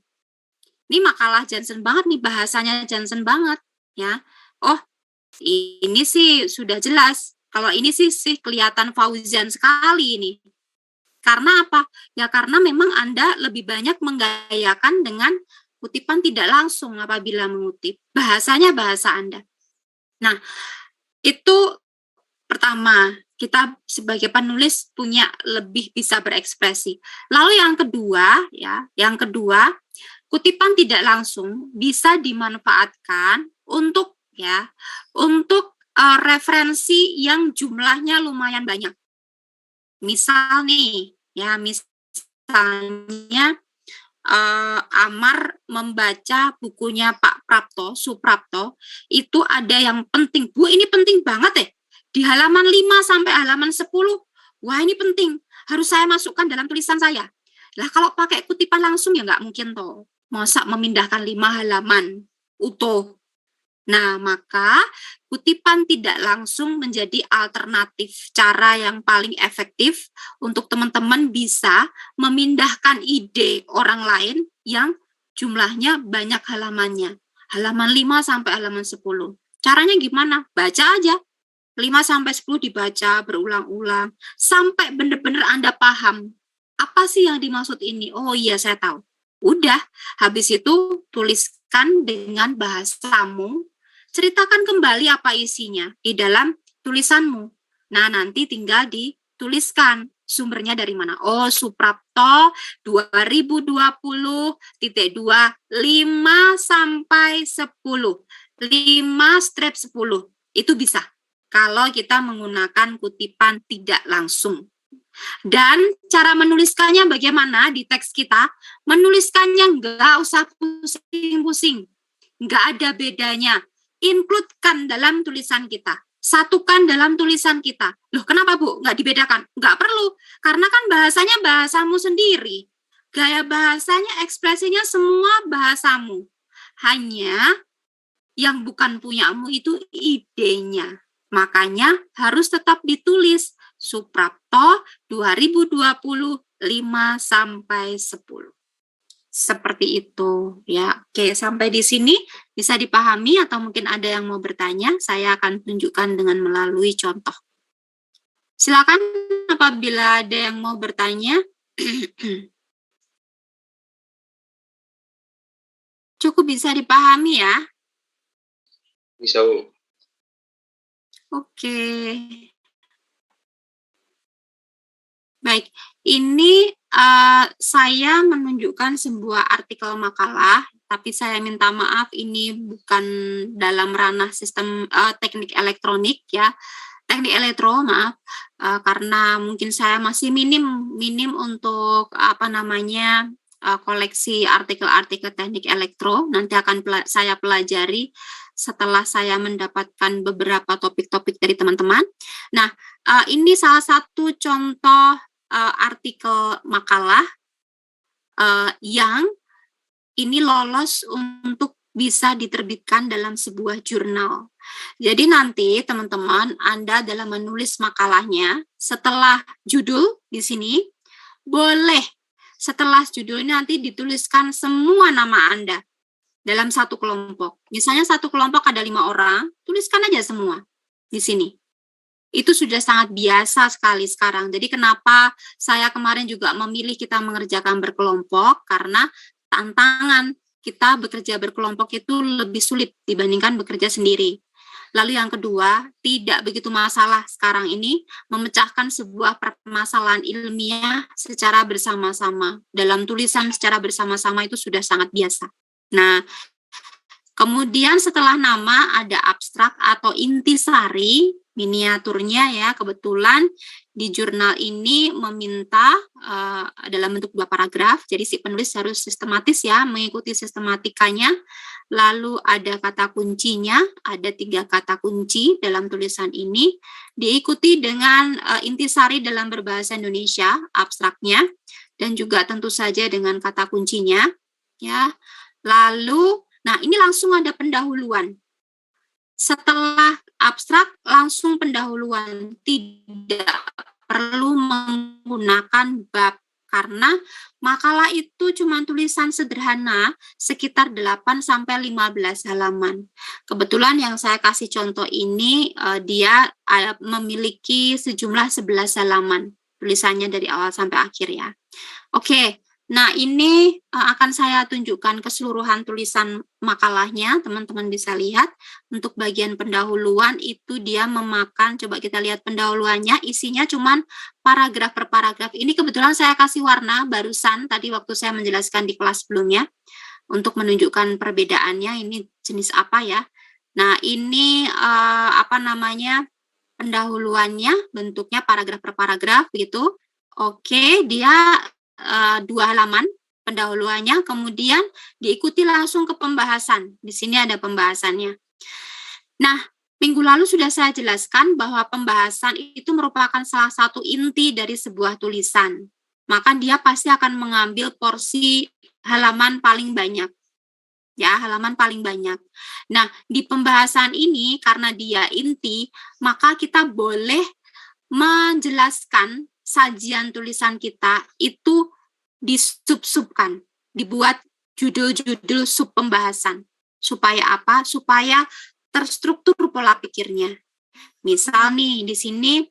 Ini makalah Johnson banget nih, bahasanya Johnson banget. Ya, oh ini sih sudah jelas. Kalau ini sih kelihatan Fauzan sekali ini. Karena apa? Ya karena memang Anda lebih banyak menggayakan dengan kutipan tidak langsung apabila mengutip. Bahasanya bahasa Anda. Nah, itu pertama, kita sebagai penulis punya lebih bisa berekspresi. Lalu yang kedua, kutipan tidak langsung bisa dimanfaatkan untuk referensi yang jumlahnya lumayan banyak. Misal nih, ya misalnya Amar membaca bukunya Pak Suprapto, itu ada yang penting. Bu, ini penting banget ya. Di halaman 5 sampai halaman 10, wah ini penting. Harus saya masukkan dalam tulisan saya. Lah kalau pakai kutipan langsung ya nggak mungkin toh. Masa memindahkan 5 halaman utuh. Nah, maka kutipan tidak langsung menjadi alternatif, cara yang paling efektif untuk teman-teman bisa memindahkan ide orang lain yang jumlahnya banyak halamannya. Halaman 5 sampai halaman 10. Caranya gimana? Baca aja. 5 sampai 10 dibaca berulang-ulang sampai benar-benar Anda paham. Apa sih yang dimaksud ini? Oh iya, saya tahu. Udah, habis itu tuliskan dengan bahasamu, ceritakan kembali apa isinya di dalam tulisanmu. Nah, nanti tinggal dituliskan sumbernya dari mana. Oh, Suprapto 2020.2 5 sampai 10. 5/10. Itu bisa kalau kita menggunakan kutipan tidak langsung. Dan cara menuliskannya bagaimana di teks kita? Menuliskannya nggak usah pusing-pusing. Nggak ada bedanya. Include-kan dalam tulisan kita. Satukan dalam tulisan kita. Loh, kenapa, Bu? Nggak dibedakan? Nggak perlu. Karena kan bahasanya bahasamu sendiri. Gaya bahasanya, ekspresinya semua bahasamu. Hanya yang bukan punyamu itu idenya. Makanya harus tetap ditulis. Suprapto 2020 5 sampai 10. Seperti itu ya. Oke, sampai di sini bisa dipahami atau mungkin ada yang mau bertanya, saya akan tunjukkan dengan melalui contoh. Silakan apabila ada yang mau bertanya. Cukup bisa dipahami ya. Bisa, Bu. Oke. Baik, ini saya menunjukkan sebuah artikel makalah, tapi saya minta maaf ini bukan dalam ranah sistem teknik elektronik ya, teknik elektro maaf, karena mungkin saya masih minim untuk koleksi artikel-artikel teknik elektro. Nanti akan saya pelajari setelah saya mendapatkan beberapa topik-topik dari teman-teman. Nah, ini salah satu contoh artikel makalah yang ini lolos untuk bisa diterbitkan dalam sebuah jurnal. Jadi nanti teman-teman, Anda dalam menulis makalahnya, setelah judul di sini, boleh setelah judul ini nanti dituliskan semua nama Anda dalam satu kelompok. Misalnya satu kelompok ada 5 orang, tuliskan aja semua di sini. Itu sudah sangat biasa sekali sekarang. Jadi kenapa saya kemarin juga memilih kita mengerjakan berkelompok, karena tantangan kita bekerja berkelompok itu lebih sulit dibandingkan bekerja sendiri. Lalu yang kedua, tidak begitu masalah sekarang ini memecahkan sebuah permasalahan ilmiah secara bersama-sama. Dalam tulisan secara bersama-sama itu sudah sangat biasa. Nah, kemudian setelah nama ada abstrak atau intisari, miniaturnya ya, kebetulan di jurnal ini meminta dalam bentuk 2 paragraf, jadi si penulis harus sistematis ya, mengikuti sistematikanya. Lalu ada kata kuncinya, ada 3 kata kunci dalam tulisan ini, diikuti dengan intisari dalam berbahasa Indonesia, abstraknya, dan juga tentu saja dengan kata kuncinya ya. Lalu, nah ini langsung ada pendahuluan. Setelah abstrak langsung pendahuluan, tidak perlu menggunakan bab karena makalah itu cuma tulisan sederhana sekitar 8-15 halaman. Kebetulan yang saya kasih contoh ini dia memiliki sejumlah 11 halaman tulisannya dari awal sampai akhir ya. Oke. Nah, ini akan saya tunjukkan keseluruhan tulisan makalahnya, teman-teman bisa lihat. Untuk bagian pendahuluan itu dia memakan, coba kita lihat pendahuluannya, isinya cuman paragraf per paragraf. Ini kebetulan saya kasih warna barusan tadi waktu saya menjelaskan di kelas sebelumnya, untuk menunjukkan perbedaannya, ini jenis apa ya. Nah, ini pendahuluannya, bentuknya paragraf per paragraf gitu. Oke, dia 2 halaman pendahuluannya, kemudian diikuti langsung ke pembahasan. Di sini ada pembahasannya. Nah, minggu lalu sudah saya jelaskan bahwa pembahasan itu merupakan salah satu inti dari sebuah tulisan. Maka dia pasti akan mengambil porsi halaman paling banyak. Ya, halaman paling banyak. Nah, di pembahasan ini karena dia inti, maka kita boleh menjelaskan sajian tulisan kita itu disub-subkan, dibuat judul-judul sub pembahasan. Supaya apa? Supaya terstruktur pola pikirnya. Misal nih di sini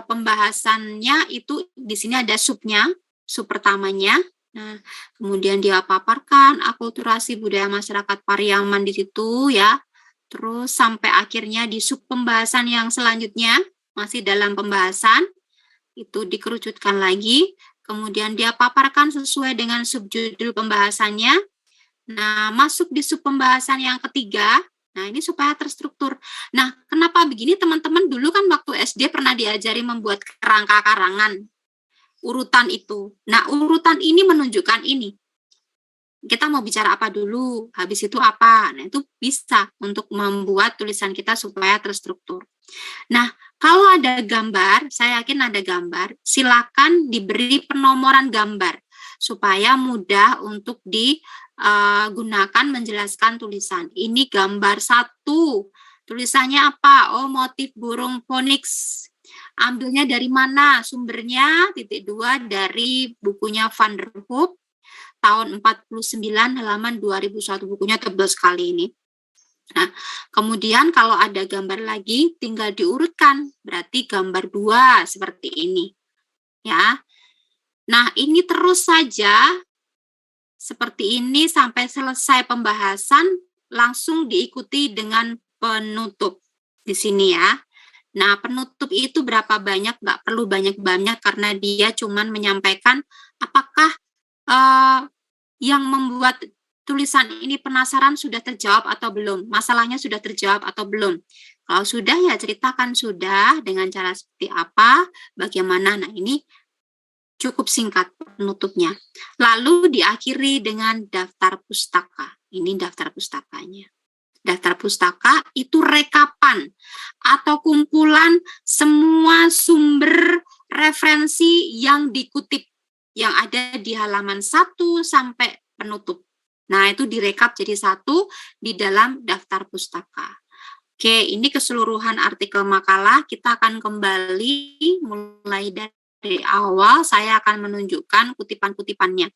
pembahasannya itu di sini ada subnya, sub pertamanya. Nah, kemudian dia paparkan akulturasi budaya masyarakat Pariaman di situ ya. Terus sampai akhirnya di sub pembahasan yang selanjutnya masih dalam pembahasan itu dikerucutkan lagi. Kemudian dia paparkan sesuai dengan subjudul pembahasannya. Nah, masuk di sub pembahasan yang ketiga. Nah, ini supaya terstruktur. Nah, kenapa begini teman-teman? Dulu kan waktu SD pernah diajari membuat kerangka karangan. Urutan itu. Nah, urutan ini menunjukkan ini. Kita mau bicara apa dulu, habis itu apa. Nah, itu bisa untuk membuat tulisan kita supaya terstruktur. Nah, kalau ada gambar, saya yakin ada gambar, silakan diberi penomoran gambar supaya mudah untuk digunakan menjelaskan tulisan. Ini gambar 1. Tulisannya apa? Oh, motif burung phoenix. Ambilnya dari mana? Sumbernya (2) dari bukunya Van der Hoop tahun 49 halaman 2001. Bukunya tebal sekali ini. Nah, kemudian kalau ada gambar lagi tinggal diurutkan. Berarti gambar 2 seperti ini. Ya. Nah, ini terus saja seperti ini sampai selesai pembahasan, langsung diikuti dengan penutup di sini ya. Nah, penutup itu berapa banyak, nggak perlu banyak-banyak karena dia cuman menyampaikan apakah yang membuat tulisan ini penasaran sudah terjawab atau belum, masalahnya sudah terjawab atau belum. Kalau sudah ya ceritakan sudah dengan cara seperti apa, bagaimana. Nah, ini cukup singkat penutupnya. Lalu diakhiri dengan daftar pustaka. Ini daftar pustakanya. Daftar pustaka itu rekapan atau kumpulan semua sumber referensi yang dikutip yang ada di halaman 1 sampai penutup. Nah, itu direkap jadi 1 di dalam daftar pustaka. Oke, ini keseluruhan artikel makalah. Kita akan kembali mulai dari awal. Saya akan menunjukkan kutipan-kutipannya.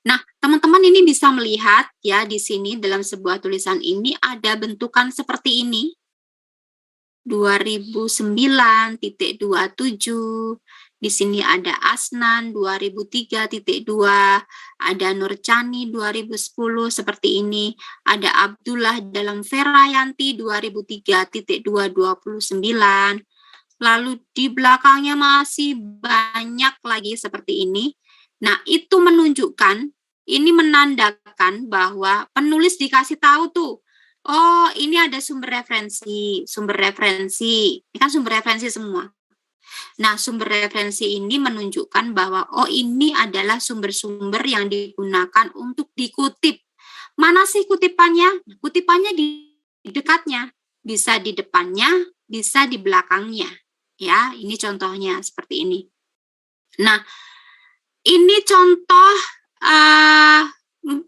Nah, teman-teman ini bisa melihat ya di sini dalam sebuah tulisan ini ada bentukan seperti ini. 2009.27. Di sini ada Asnan 2003.2, ada Nurchani 2010 seperti ini, ada Abdullah dalam Ferayanti 2003.229. Lalu di belakangnya masih banyak lagi seperti ini. Nah, itu menunjukkan, ini menandakan bahwa penulis dikasih tahu tuh, oh ini ada sumber referensi. Ini kan sumber referensi semua. Nah, sumber referensi ini menunjukkan bahwa oh ini adalah sumber-sumber yang digunakan untuk dikutip. Mana sih kutipannya? Kutipannya di dekatnya, bisa di depannya, bisa di belakangnya. Ya, ini contohnya seperti ini. Nah, ini contoh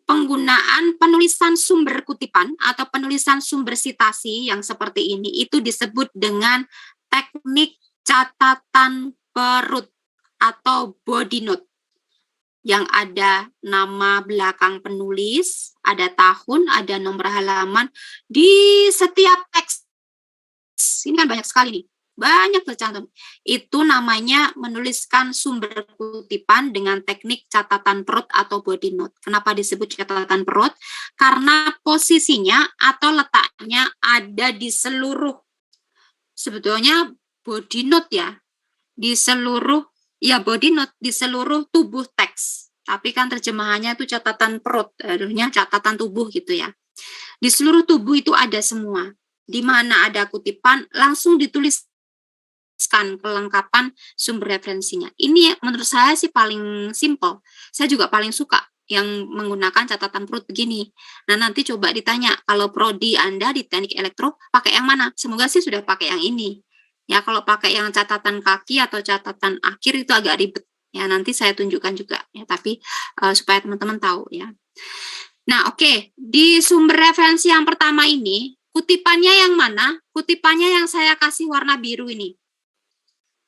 penggunaan penulisan sumber kutipan atau penulisan sumber sitasi yang seperti ini. Itu disebut dengan teknik catatan perut atau body note yang ada nama belakang penulis, ada tahun, ada nomor halaman di setiap teks. Ini kan banyak sekali nih, banyak tercantum. Itu namanya menuliskan sumber kutipan dengan teknik catatan perut atau body note. Kenapa disebut catatan perut? Karena posisinya atau letaknya ada di seluruh, sebetulnya body note ya, di seluruh, ya body note di seluruh tubuh teks. Tapi kan terjemahannya itu catatan perut, harusnya catatan tubuh gitu ya. Di seluruh tubuh itu ada semua. Di mana ada kutipan, langsung dituliskan kelengkapan sumber referensinya. Ini menurut saya sih paling simple. Saya juga paling suka yang menggunakan catatan perut begini. Nah, nanti coba ditanya, kalau prodi Anda di teknik elektro, pakai yang mana? Semoga sih sudah pakai yang ini. Ya, kalau pakai yang catatan kaki atau catatan akhir itu agak ribet. Ya, nanti saya tunjukkan juga ya, tapi supaya teman-teman tahu ya. Nah, oke. Di sumber referensi yang pertama ini, kutipannya yang mana? Kutipannya yang saya kasih warna biru ini.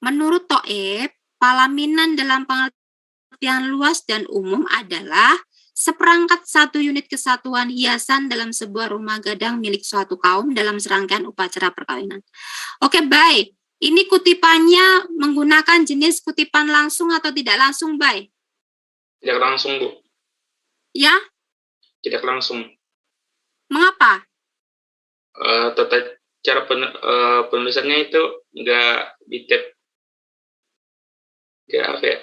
Menurut Thoeb, palaminan dalam pengertian luas dan umum adalah seperangkat 1 unit kesatuan hiasan dalam sebuah rumah gadang milik suatu kaum dalam serangkaian upacara perkawinan. Oke, baik. Ini kutipannya menggunakan jenis kutipan langsung atau tidak langsung, baik? Tidak langsung, Bu. Ya, Tidak langsung. mengapa? Tata cara penulisannya itu nggak detail. Nggak apa ya?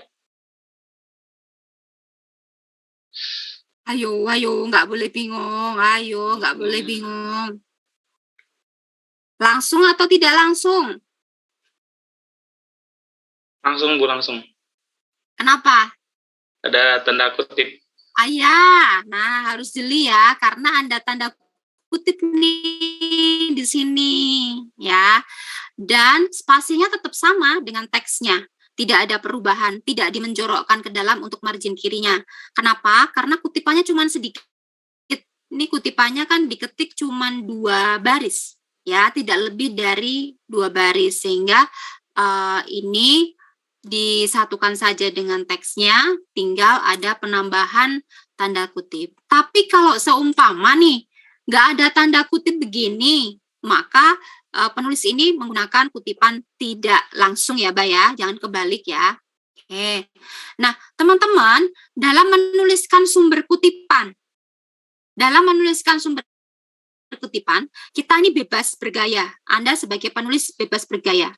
Ayo, nggak boleh bingung. Ayo, nggak boleh bingung. Langsung atau tidak langsung? Langsung, Bu, langsung. Kenapa? Ada tanda kutip. Ayah, nah harus jeli ya, karena Anda tanda kutip nih di sini, ya. Dan spasinya tetap sama dengan teksnya. Tidak ada perubahan, tidak dimenjorokkan ke dalam untuk margin kirinya. Kenapa? Karena kutipannya cuma sedikit. Ini kutipannya kan diketik cuma 2 baris, ya, tidak lebih dari 2 baris, sehingga ini disatukan saja dengan teksnya, tinggal ada penambahan tanda kutip. Tapi kalau seumpama nih, nggak ada tanda kutip begini, maka penulis ini menggunakan kutipan tidak langsung ya, Mbak ya, jangan kebalik ya. Oke. Nah, teman-teman, dalam menuliskan sumber kutipan, kita ini bebas bergaya. Anda sebagai penulis bebas bergaya.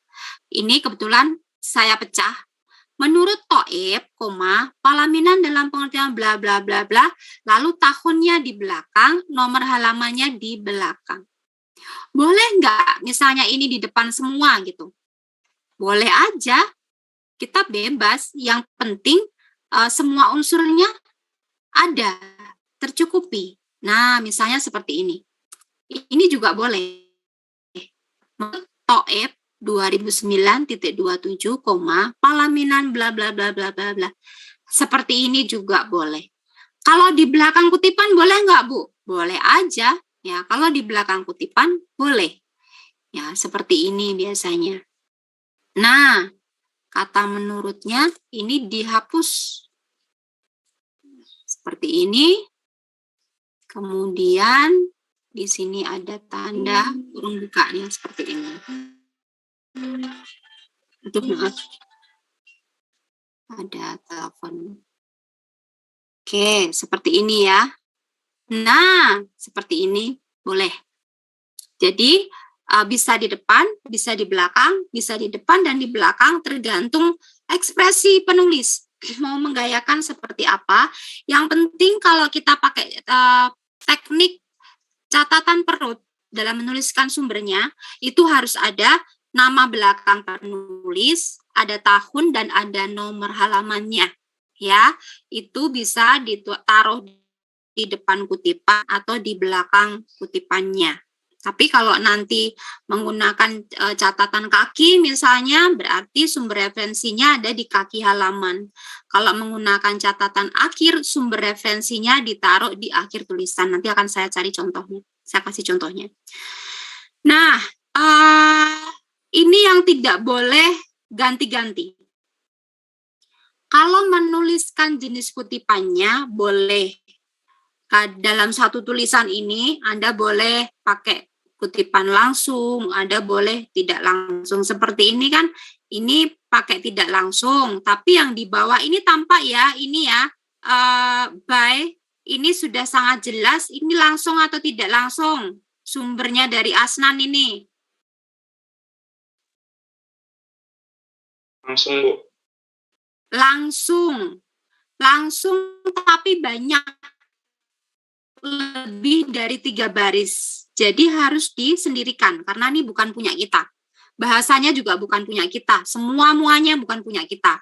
Ini kebetulan saya pecah. Menurut Thoib, Palaminan dalam pengertian bla bla bla bla, lalu tahunnya di belakang, nomor halamannya di belakang. Boleh nggak misalnya ini di depan semua gitu? Boleh aja, kita bebas. Yang penting semua unsurnya ada, tercukupi. Nah, misalnya seperti ini. Ini juga boleh. Menurut Thoib 2009.27, Palaminan bla bla bla bla bla bla. Seperti ini juga boleh. Kalau di belakang kutipan boleh nggak, Bu? Boleh aja. Ya, kalau di belakang kutipan boleh. Ya, seperti ini biasanya. Nah, kata menurutnya ini dihapus. Seperti ini. Kemudian di sini ada tanda kurung bukanya seperti ini. Maaf. Ada telepon. Oke, seperti ini ya. Nah, seperti ini boleh. Jadi, bisa di depan, bisa di belakang, bisa di depan dan di belakang, tergantung ekspresi penulis. Mau menggayakan seperti apa. Yang penting kalau kita pakai teknik catatan perut dalam menuliskan sumbernya, itu harus ada nama belakang penulis, ada tahun dan ada nomor halamannya. Ya, itu bisa ditaruh di depan kutipan atau di belakang kutipannya. Tapi kalau nanti menggunakan catatan kaki misalnya, berarti sumber referensinya ada di kaki halaman. Kalau menggunakan catatan akhir, sumber referensinya ditaruh di akhir tulisan. Nanti akan saya cari contohnya. Saya kasih contohnya. Nah, ini yang tidak boleh ganti-ganti. Kalau menuliskan jenis kutipannya, boleh. Dalam satu tulisan ini, Anda boleh pakai kutipan langsung, Anda boleh tidak langsung. Seperti ini kan, ini pakai tidak langsung. Tapi yang di bawah ini tampak ya, ini ya, by, ini sudah sangat jelas, ini langsung atau tidak langsung. Sumbernya dari Asnan ini. Langsung, Bu. Langsung tapi banyak, lebih dari 3 baris. Jadi harus disendirikan, karena ini bukan punya kita. Bahasanya juga bukan punya kita, semua-muanya bukan punya kita.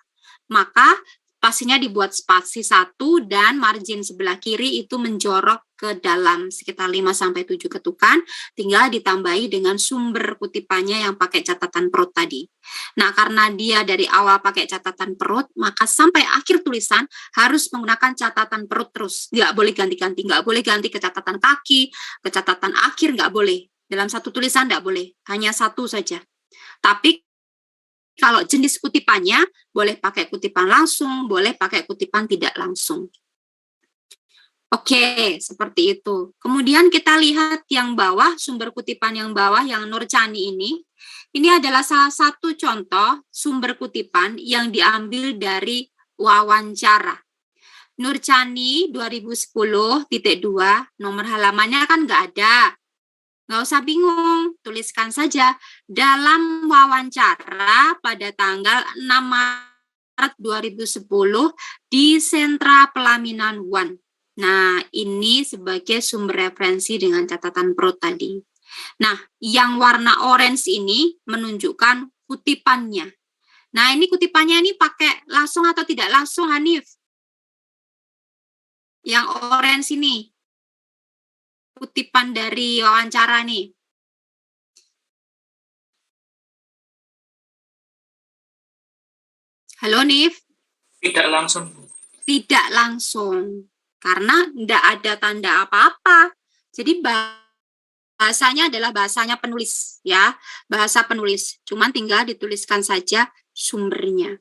Maka pastinya dibuat spasi 1 dan margin sebelah kiri itu menjorok ke dalam sekitar 5-7 ketukan, tinggal ditambahi dengan sumber kutipannya yang pakai catatan perut tadi. Nah, karena dia dari awal pakai catatan perut, maka sampai akhir tulisan harus menggunakan catatan perut terus. Nggak boleh ganti-ganti, nggak boleh ganti ke catatan kaki, ke catatan akhir, nggak boleh. Dalam satu tulisan nggak boleh, hanya satu saja. Tapi kalau jenis kutipannya, boleh pakai kutipan langsung, boleh pakai kutipan tidak langsung. Oke, seperti itu. Kemudian kita lihat yang bawah, sumber kutipan yang bawah, yang Nurchani ini. Ini adalah salah satu contoh sumber kutipan yang diambil dari wawancara. Nurchani 2010.2, nomor halamannya kan nggak ada. Nggak usah bingung, tuliskan saja. Dalam wawancara pada tanggal 6 Maret 2010 di Sentra Pelaminan One. Nah, ini sebagai sumber referensi dengan catatan pro tadi. Nah, yang warna orange ini menunjukkan kutipannya. Nah, ini kutipannya ini pakai langsung atau tidak langsung, Hanif? Yang orange ini, kutipan dari wawancara nih. Halo, Nif? Tidak langsung. Tidak langsung. Karena tidak ada tanda apa-apa. Jadi bahasanya adalah bahasanya penulis, ya, bahasa penulis. Cuman tinggal dituliskan saja sumbernya.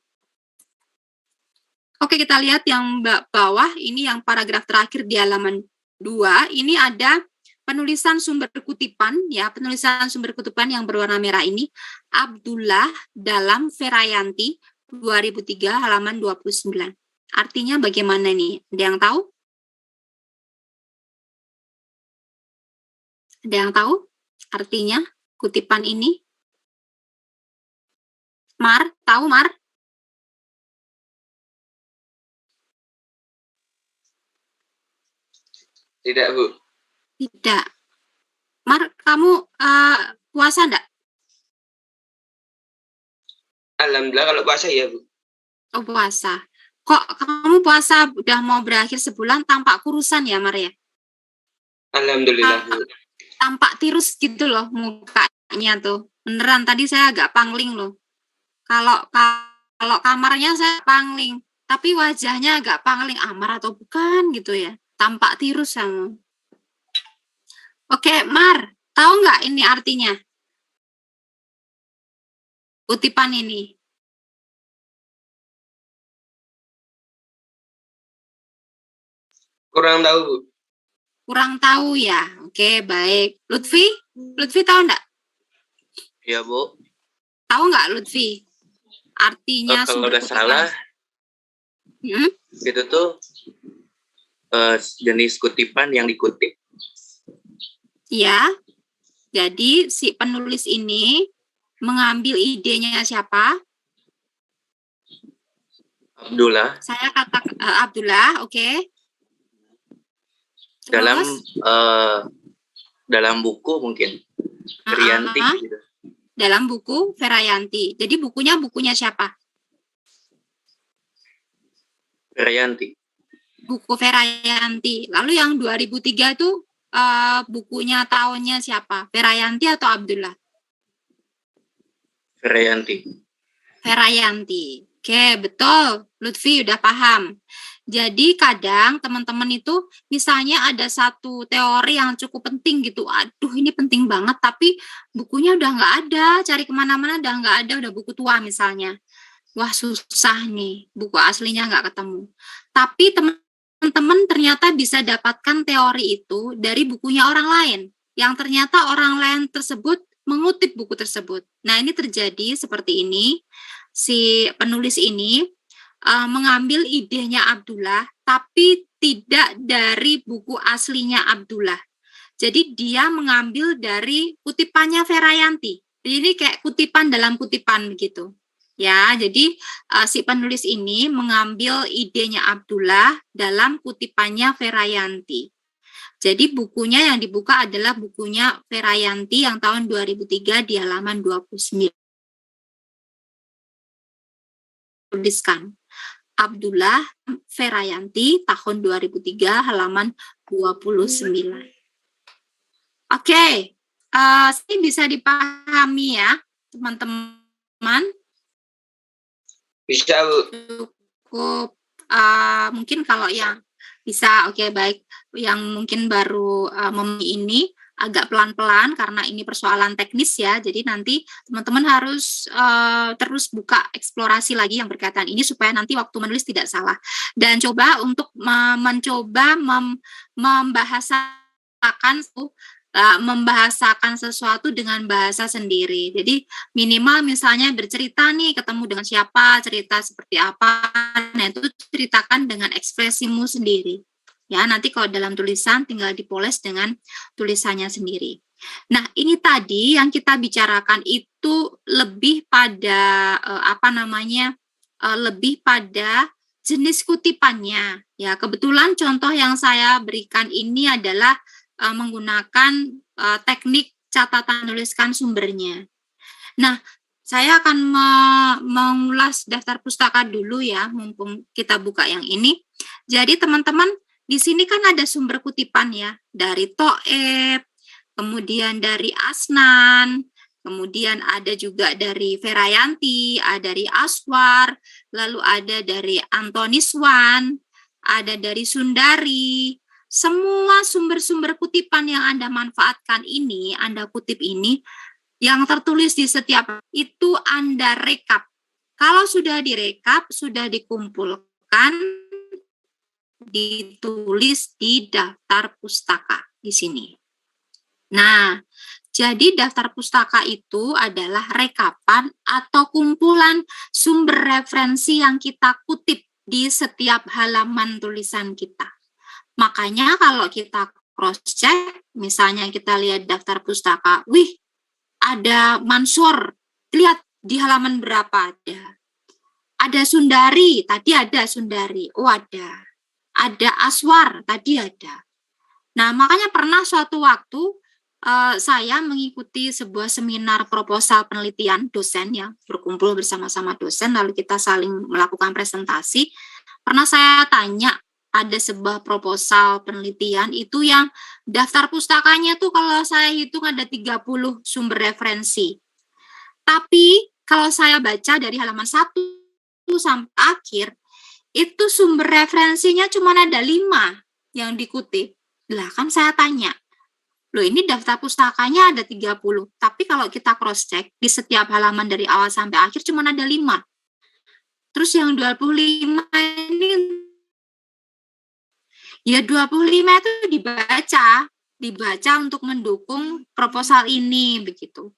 Oke, kita lihat yang bawah, ini yang paragraf terakhir di halaman 2, ini ada penulisan sumber kutipan, ya, penulisan sumber kutipan yang berwarna merah ini, Abdullah dalam Ferayanti 2003 halaman 29. Artinya bagaimana nih? Ada yang tahu? Ada yang tahu artinya kutipan ini? Mar, tahu Mar? Tidak, Bu. Tidak. Mar, kamu puasa enggak? Alhamdulillah kalau puasa ya, Bu. Oh, puasa. Kok kamu puasa udah mau berakhir sebulan tampak kurusan ya, Mar ya? Alhamdulillah, Bu. Tampak tirus gitu loh mukanya tuh. Beneran, tadi saya agak pangling loh. Kalau kamarnya saya pangling, tapi wajahnya agak pangling, Mar atau bukan gitu ya. Tampak tirus sama. Oke, Mar, tahu nggak ini artinya? Kutipan ini. Kurang tahu, Bu. Kurang tahu ya. Oke, baik. Lutfi tahu nggak? Iya, Bu. Tahu nggak Lutfi? Artinya Kalau udah salah, itu tuh jenis kutipan yang dikutip. Ya. Jadi si penulis ini mengambil idenya siapa? Abdullah. Saya kata Abdullah, oke. Dalam buku mungkin Ferayanti gitu. Dalam buku Ferayanti. Jadi bukunya siapa? Ferayanti. Buku Ferayanti. Lalu yang 2003 itu bukunya tahunnya siapa? Ferayanti atau Abdullah? Ferayanti. Ferayanti. Oke, betul. Lutfi udah paham. Jadi kadang teman-teman itu misalnya ada satu teori yang cukup penting gitu. Aduh, ini penting banget, tapi bukunya udah nggak ada. Cari kemana-mana udah nggak ada, udah buku tua misalnya. Wah, susah nih. Buku aslinya nggak ketemu. Tapi teman-teman ternyata bisa dapatkan teori itu dari bukunya orang lain. Yang ternyata orang lain tersebut mengutip buku tersebut. Nah, ini terjadi seperti ini. Si penulis ini mengambil idenya Abdullah, tapi tidak dari buku aslinya Abdullah. Jadi dia mengambil dari kutipannya Ferayanti. Jadi ini kayak kutipan dalam kutipan begitu. Ya, jadi si penulis ini mengambil idenya Abdullah dalam kutipannya Ferayanti. Jadi bukunya yang dibuka adalah bukunya Ferayanti yang tahun 2003 di halaman 29. Tuliskan Abdullah Ferayanti tahun 2003 halaman 29. Oke, ini bisa dipahami ya teman-teman. Bisa, Bu. Cukup mungkin kalau yang bisa, oke, baik. Yang mungkin baru memahami ini agak pelan-pelan karena ini persoalan teknis ya. Jadi nanti teman-teman harus terus buka eksplorasi lagi yang berkaitan ini supaya nanti waktu menulis tidak salah. Dan coba untuk membahasakan sesuatu dengan bahasa sendiri. Jadi minimal misalnya bercerita nih, ketemu dengan siapa, cerita seperti apa, nah itu ceritakan dengan ekspresimu sendiri. Ya, nanti kalau dalam tulisan tinggal dipoles dengan tulisannya sendiri. Nah, ini tadi yang kita bicarakan itu lebih pada lebih pada jenis kutipannya. Ya, kebetulan contoh yang saya berikan ini adalah menggunakan teknik catatan tuliskan sumbernya. Nah, saya akan mengulas daftar pustaka dulu ya, mumpung kita buka yang ini. Jadi teman-teman, di sini kan ada sumber kutipan ya, dari Thoeb, kemudian dari Asnan, kemudian ada juga dari Ferayanti, ada dari Aswar, lalu ada dari Antoniswan, ada dari Sundari. Semua sumber-sumber kutipan yang Anda manfaatkan ini, Anda kutip ini, yang tertulis di setiap itu Anda rekap. Kalau sudah direkap, sudah dikumpulkan, ditulis di daftar pustaka di sini. Nah, jadi daftar pustaka itu adalah rekapan atau kumpulan sumber referensi yang kita kutip di setiap halaman tulisan kita. Makanya kalau kita cross-check, misalnya kita lihat daftar pustaka, wih, ada Mansur, lihat di halaman berapa ada. Ada Sundari, tadi ada Sundari, oh ada. Ada Aswar, tadi ada. Nah, makanya pernah suatu waktu saya mengikuti sebuah seminar proposal penelitian dosen ya, berkumpul bersama-sama dosen, lalu kita saling melakukan presentasi. Pernah saya tanya, ada sebuah proposal penelitian itu yang daftar pustakanya tuh kalau saya hitung ada 30 sumber referensi. Tapi kalau saya baca dari halaman 1 sampai akhir, itu sumber referensinya cuma ada 5 yang dikutip. Lah kan saya tanya, loh ini daftar pustakanya ada 30, tapi kalau kita cross-check, di setiap halaman dari awal sampai akhir cuma ada 5. Terus yang 25 ini, ya 25 itu dibaca untuk mendukung proposal ini, begitu.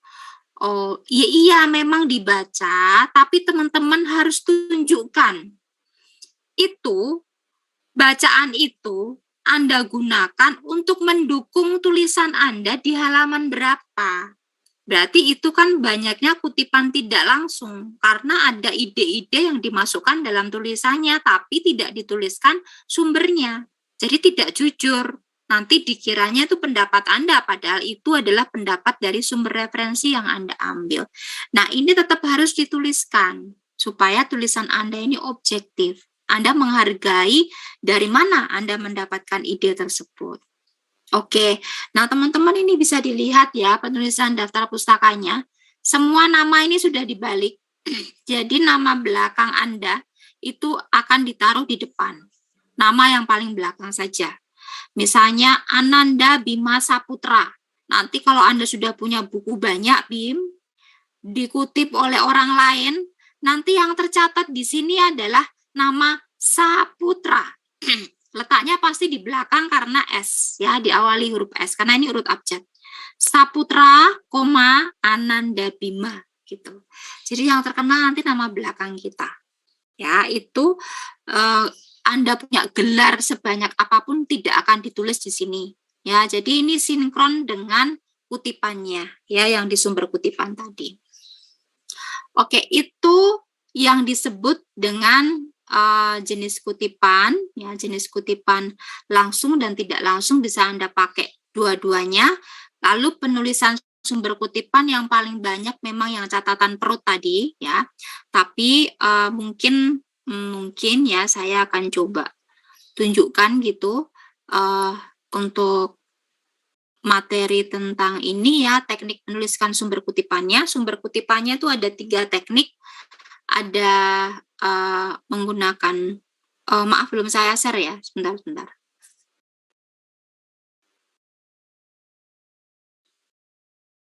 Oh, iya memang dibaca, tapi teman-teman harus tunjukkan itu, bacaan itu Anda gunakan untuk mendukung tulisan Anda di halaman berapa. Berarti itu kan banyaknya kutipan tidak langsung, karena ada ide-ide yang dimasukkan dalam tulisannya, tapi tidak dituliskan sumbernya. Jadi tidak jujur. Nanti dikiranya itu pendapat Anda, padahal itu adalah pendapat dari sumber referensi yang Anda ambil. Nah, ini tetap harus dituliskan, supaya tulisan Anda ini objektif. Anda menghargai dari mana Anda mendapatkan ide tersebut. Oke, nah teman-teman ini bisa dilihat ya penulisan daftar pustakanya. Semua nama ini sudah dibalik. Jadi nama belakang Anda itu akan ditaruh di depan. Nama yang paling belakang saja. Misalnya Ananda Bima Saputra. Nanti kalau Anda sudah punya buku banyak Bim, dikutip oleh orang lain, nanti yang tercatat di sini adalah nama Saputra. Letaknya pasti di belakang karena S ya, diawali huruf S karena ini urut abjad. Saputra, Ananda Bima gitu. Jadi yang terkenal nanti nama belakang kita. Ya, itu Anda punya gelar sebanyak apapun tidak akan ditulis di sini. Ya, jadi ini sinkron dengan kutipannya ya yang di sumber kutipan tadi. Oke, itu yang disebut dengan jenis kutipan, ya jenis kutipan langsung dan tidak langsung bisa Anda pakai dua-duanya. Lalu penulisan sumber kutipan yang paling banyak memang yang catatan perut tadi, ya. Tapi mungkin ya saya akan coba tunjukkan gitu untuk materi tentang ini ya, teknik menuliskan sumber kutipannya. Sumber kutipannya itu ada 3 teknik. Ada menggunakan, maaf belum saya share ya, sebentar.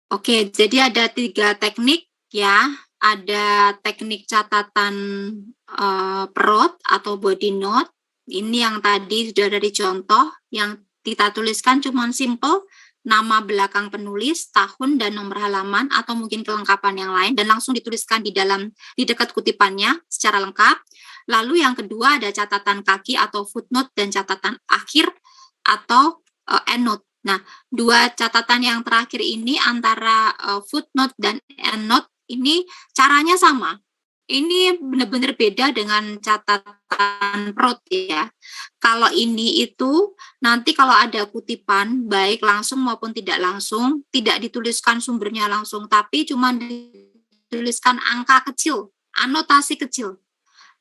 Oke, jadi ada 3 teknik ya. Ada teknik catatan perut atau body note. Ini yang tadi sudah ada di contoh, yang kita tuliskan cuma simple, nama belakang penulis, tahun dan nomor halaman, atau mungkin kelengkapan yang lain, dan langsung dituliskan di dekat kutipannya secara lengkap. Lalu yang kedua ada catatan kaki atau footnote dan catatan akhir atau endnote. Nah, 2 catatan yang terakhir ini antara footnote dan endnote ini caranya sama. Ini benar-benar beda dengan catatan perut ya. Kalau ini itu nanti kalau ada kutipan baik langsung maupun tidak langsung, tidak dituliskan sumbernya langsung, tapi cuma dituliskan angka kecil, anotasi kecil.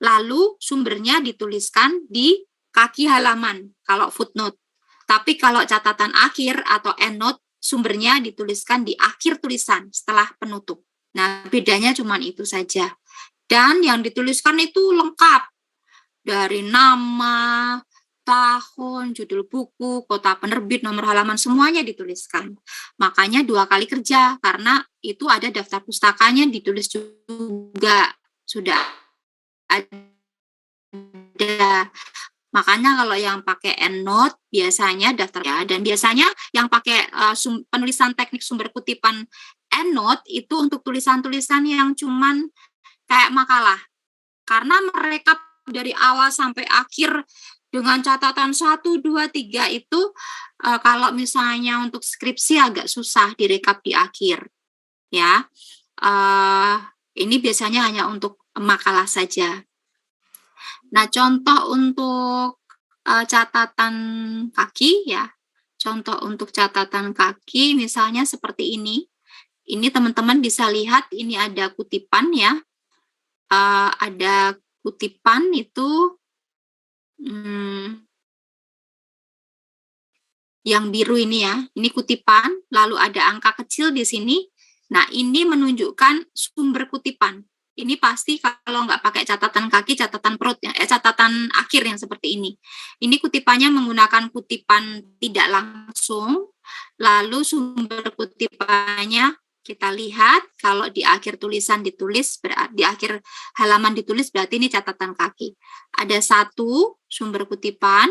Lalu sumbernya dituliskan di kaki halaman kalau footnote. Tapi kalau catatan akhir atau endnote, sumbernya dituliskan di akhir tulisan setelah penutup. Nah, bedanya cuma itu saja. Dan yang dituliskan itu lengkap. Dari nama, tahun, judul buku, kota penerbit, nomor halaman, semuanya dituliskan. Makanya 2 kali kerja, karena itu ada daftar pustakanya ditulis juga. Sudah ada. Makanya kalau yang pakai endnote biasanya daftar ya, dan biasanya yang pakai penulisan teknik sumber kutipan endnote itu untuk tulisan-tulisan yang cuman kayak makalah. Karena mereka dari awal sampai akhir dengan catatan 1, 2, 3 itu kalau misalnya untuk skripsi agak susah direkap di akhir. Ya. Ini biasanya hanya untuk makalah saja. Nah, contoh untuk catatan kaki ya. Contoh untuk catatan kaki misalnya seperti ini. Ini teman-teman bisa lihat ini ada kutipan ya. Ada kutipan itu yang biru ini ya. Ini kutipan, lalu ada angka kecil di sini. Nah, ini menunjukkan sumber kutipan. Ini pasti kalau nggak pakai catatan kaki, catatan perut, catatan akhir yang seperti ini. Ini kutipannya menggunakan kutipan tidak langsung, lalu sumber kutipannya kita lihat kalau di akhir tulisan ditulis, di akhir halaman ditulis berarti ini catatan kaki. Ada 1 sumber kutipan,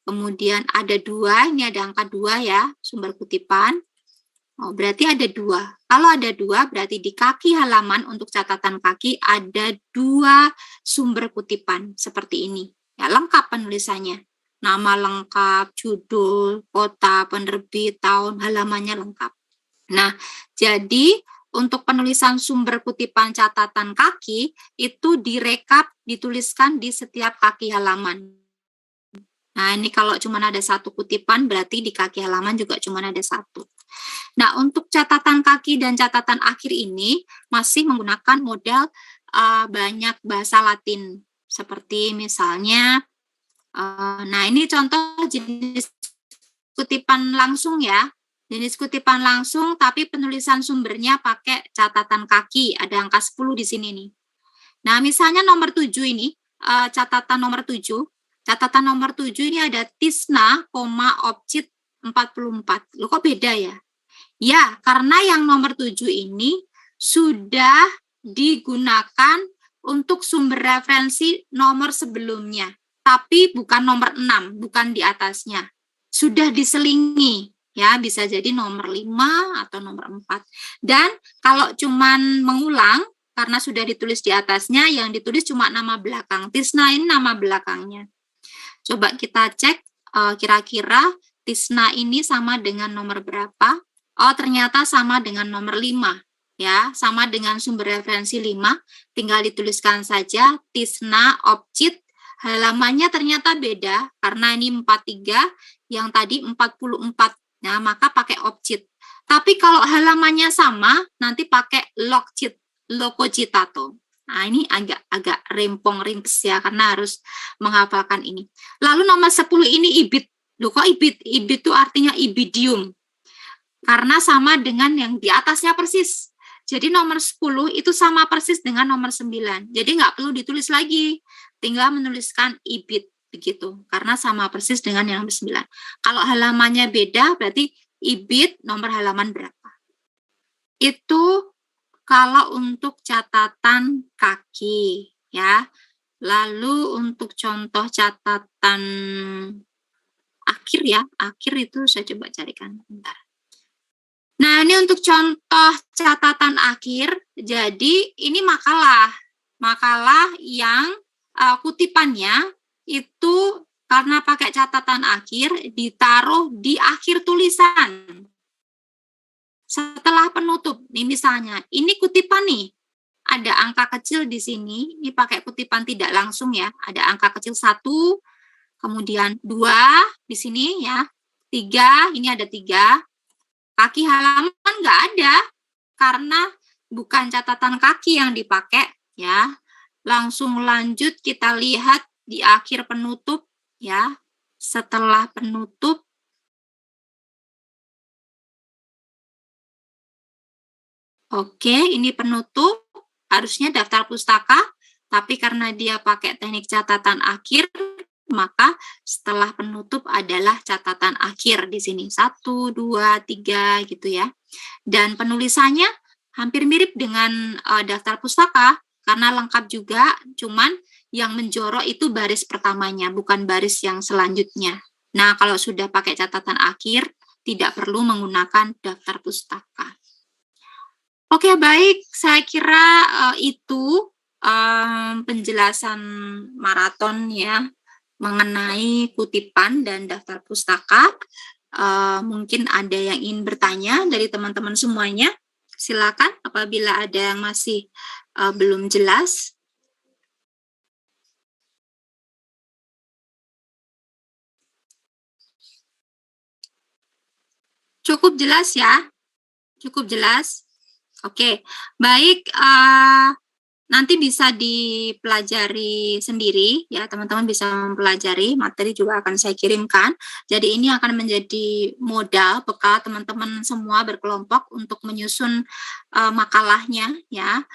kemudian ada 2, ini ada angka 2 ya, sumber kutipan. Oh, berarti ada 2. Kalau ada 2, berarti di kaki halaman untuk catatan kaki ada 2 sumber kutipan seperti ini. Ya, lengkap penulisannya. Nama lengkap, judul, kota, penerbit, tahun, halamannya lengkap. Nah, jadi untuk penulisan sumber kutipan catatan kaki itu direkap, dituliskan di setiap kaki halaman. Nah, ini kalau cuma ada 1 kutipan, berarti di kaki halaman juga cuma ada 1. Nah, untuk catatan kaki dan catatan akhir ini masih menggunakan model banyak bahasa Latin. Seperti misalnya, nah ini contoh jenis kutipan langsung ya. Jenis kutipan langsung, tapi penulisan sumbernya pakai catatan kaki. Ada angka 10 di sini nih. Nah, misalnya nomor 7 ini, catatan nomor 7. Catatan nomor 7 ini ada Tisna, Opcit 44. Loh, kok beda ya? Ya, karena yang nomor 7 ini sudah digunakan untuk sumber referensi nomor sebelumnya. Tapi bukan nomor 6, bukan di atasnya. Sudah diselingi. Ya, bisa jadi nomor 5 atau nomor 4. Dan kalau cuman mengulang, karena sudah ditulis di atasnya, yang ditulis cuma nama belakang. Tisna ini nama belakangnya. Coba kita cek kira-kira Tisna ini sama dengan nomor berapa? Oh, ternyata sama dengan nomor 5. Ya, sama dengan sumber referensi 5. Tinggal dituliskan saja Tisna Opcit. Halamannya ternyata beda, karena ini 43, yang tadi 44. Nah, maka pakai Opcit. Tapi kalau halamannya sama, nanti pakai Lokcit, Lokocitato. Nah, ini agak rempong-rimpes ya, karena harus menghafalkan ini. Lalu nomor 10 ini ibid. Loh, kok ibid? Ibid itu artinya ibidium. Karena sama dengan yang di atasnya persis. Jadi nomor 10 itu sama persis dengan nomor 9. Jadi nggak perlu ditulis lagi. Tinggal menuliskan ibid. Begitu, karena sama persis dengan yang nomor 9. Kalau halamannya beda, berarti ibid nomor halaman berapa. Itu kalau untuk catatan kaki, ya. Lalu untuk contoh catatan akhir ya, akhir itu saya coba carikan bentar. Nah, ini untuk contoh catatan akhir. Jadi ini makalah yang kutipannya itu karena pakai catatan akhir ditaruh di akhir tulisan. Setelah penutup, nih misalnya, ini kutipan nih, ada angka kecil di sini, ini pakai kutipan tidak langsung ya, ada angka kecil 1, kemudian 2 di sini ya, 3, ini ada 3, kaki halaman nggak ada, karena bukan catatan kaki yang dipakai ya. Langsung lanjut kita lihat di akhir penutup ya, setelah penutup, oke, ini penutup, harusnya daftar pustaka, tapi karena dia pakai teknik catatan akhir, maka setelah penutup adalah catatan akhir di sini. 1, 2, 3 gitu ya. Dan penulisannya hampir mirip dengan daftar pustaka, karena lengkap juga, cuman yang menjorok itu baris pertamanya, bukan baris yang selanjutnya. Nah, kalau sudah pakai catatan akhir, tidak perlu menggunakan daftar pustaka. Oke, baik. Saya kira itu penjelasan maraton ya mengenai kutipan dan daftar pustaka. Mungkin ada yang ingin bertanya dari teman-teman semuanya. Silakan apabila ada yang masih belum jelas. Cukup jelas ya? Cukup jelas? Oke, baik, nanti bisa dipelajari sendiri ya, teman-teman bisa mempelajari, materi juga akan saya kirimkan. Jadi ini akan menjadi modal bekal teman-teman semua berkelompok untuk menyusun makalahnya ya.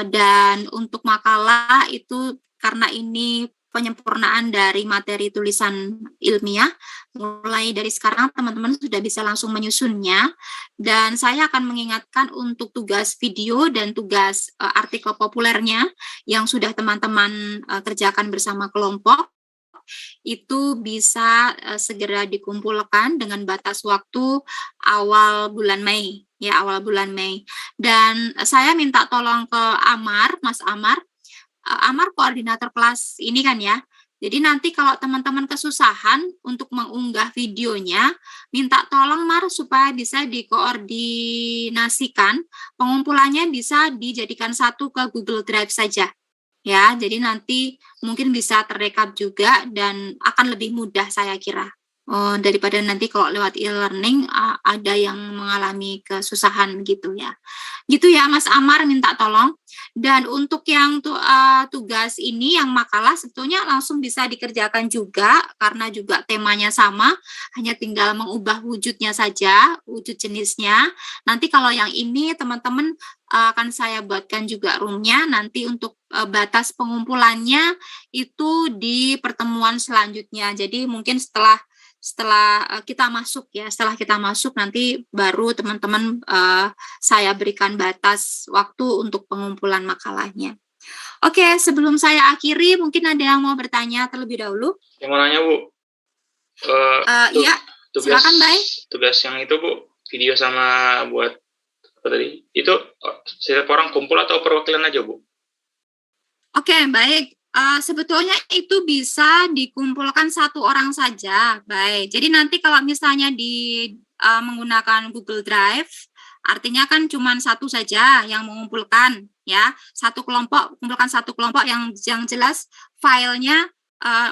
Dan untuk makalah itu karena ini penyempurnaan dari materi tulisan ilmiah, mulai dari sekarang teman-teman sudah bisa langsung menyusunnya, dan saya akan mengingatkan untuk tugas video dan tugas artikel populernya yang sudah teman-teman kerjakan bersama kelompok, itu bisa segera dikumpulkan dengan batas waktu awal bulan Mei, ya, awal bulan Mei. Dan saya minta tolong ke Amar, Mas Amar, Amar koordinator kelas ini kan ya. Jadi nanti kalau teman-teman kesusahan untuk mengunggah videonya, minta tolong Mar supaya bisa dikoordinasikan, pengumpulannya bisa dijadikan satu ke Google Drive saja. Ya, jadi nanti mungkin bisa terrekap juga dan akan lebih mudah saya kira. Daripada nanti kalau lewat e-learning ada yang mengalami kesusahan gitu ya. Gitu ya Mas Amar, minta tolong. Dan untuk yang tugas ini yang makalah sebetulnya langsung bisa dikerjakan juga karena juga temanya sama, hanya tinggal mengubah wujudnya saja, wujud jenisnya. Nanti kalau yang ini teman-teman akan saya buatkan juga roomnya, nanti untuk batas pengumpulannya itu di pertemuan selanjutnya. Jadi mungkin setelah kita masuk ya, setelah kita masuk nanti baru teman-teman saya berikan batas waktu untuk pengumpulan makalahnya. Oke, sebelum saya akhiri, mungkin ada yang mau bertanya terlebih dahulu? Yang mau nanya Bu? Iya, silakan Bay. Tugas yang itu Bu, video sama buat apa tadi? Itu setiap orang kumpul atau perwakilan aja Bu? Oke, baik. Sebetulnya itu bisa dikumpulkan satu orang saja, baik. Jadi nanti kalau misalnya menggunakan Google Drive, artinya kan cuma satu saja yang mengumpulkan, ya. Kumpulkan satu kelompok yang jelas filenya,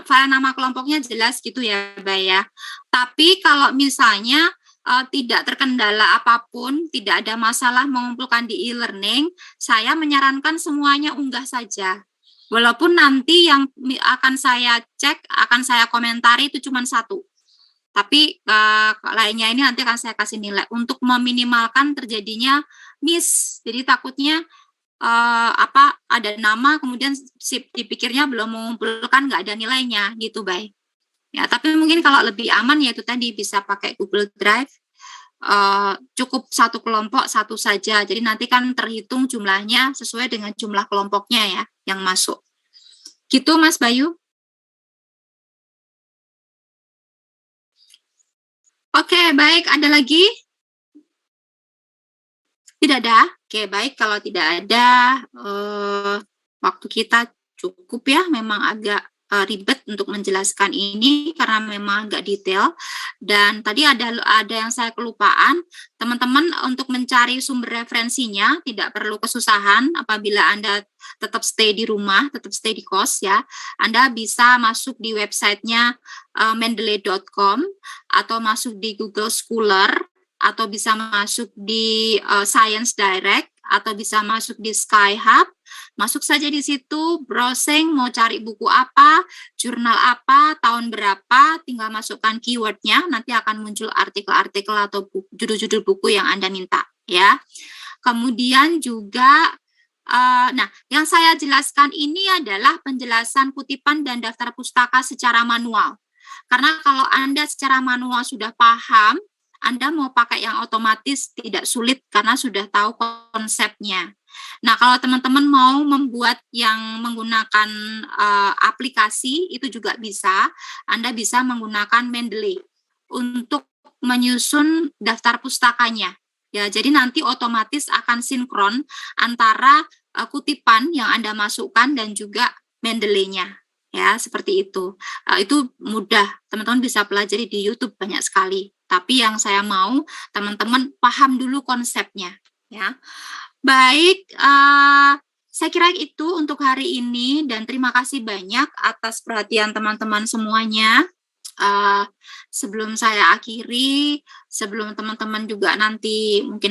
file nama kelompoknya jelas gitu ya, baik ya. Tapi kalau misalnya tidak terkendala apapun, tidak ada masalah mengumpulkan di e-learning, saya menyarankan semuanya unggah saja. Walaupun nanti yang akan saya cek, akan saya komentari itu cuma satu. Tapi lainnya ini nanti akan saya kasih nilai untuk meminimalkan terjadinya miss. Jadi takutnya ada nama kemudian dipikirnya belum mengumpulkan nggak ada nilainya gitu, baik. Ya, tapi mungkin kalau lebih aman ya itu tadi bisa pakai Google Drive. cukup satu kelompok satu saja. Jadi nanti kan terhitung jumlahnya sesuai dengan jumlah kelompoknya ya yang masuk. Gitu Mas Bayu? Oke, baik. Ada lagi? Tidak ada? Oke, baik. Kalau tidak ada, waktu kita cukup ya. Memang agak ribet untuk menjelaskan ini karena memang agak detail. Dan tadi ada yang saya kelupaan. Teman-teman untuk mencari sumber referensinya tidak perlu kesusahan apabila Anda tetap stay di rumah, tetap stay di kos ya. Anda bisa masuk di websitenya mendeley.com atau masuk di Google Scholar atau bisa masuk di Science Direct atau bisa masuk di Skyhub. Masuk saja di situ, browsing, mau cari buku apa, jurnal apa, tahun berapa, tinggal masukkan keywordnya, nanti akan muncul artikel-artikel atau judul-judul buku yang Anda minta ya. Kemudian juga nah, yang saya jelaskan ini adalah penjelasan kutipan dan daftar pustaka secara manual. Karena kalau Anda secara manual sudah paham, Anda mau pakai yang otomatis tidak sulit karena sudah tahu konsepnya. Nah, kalau teman-teman mau membuat yang menggunakan aplikasi, itu juga bisa. Anda bisa menggunakan Mendeley untuk menyusun daftar pustakanya. Ya, jadi nanti otomatis akan sinkron antara kutipan yang Anda masukkan dan juga Mendeley-nya. Ya, seperti itu. Itu mudah. Teman-teman bisa pelajari di YouTube banyak sekali. Tapi yang saya mau teman-teman paham dulu konsepnya, ya. Baik, saya kira itu untuk hari ini dan terima kasih banyak atas perhatian teman-teman semuanya. Sebelum saya akhiri, sebelum teman-teman juga nanti mungkin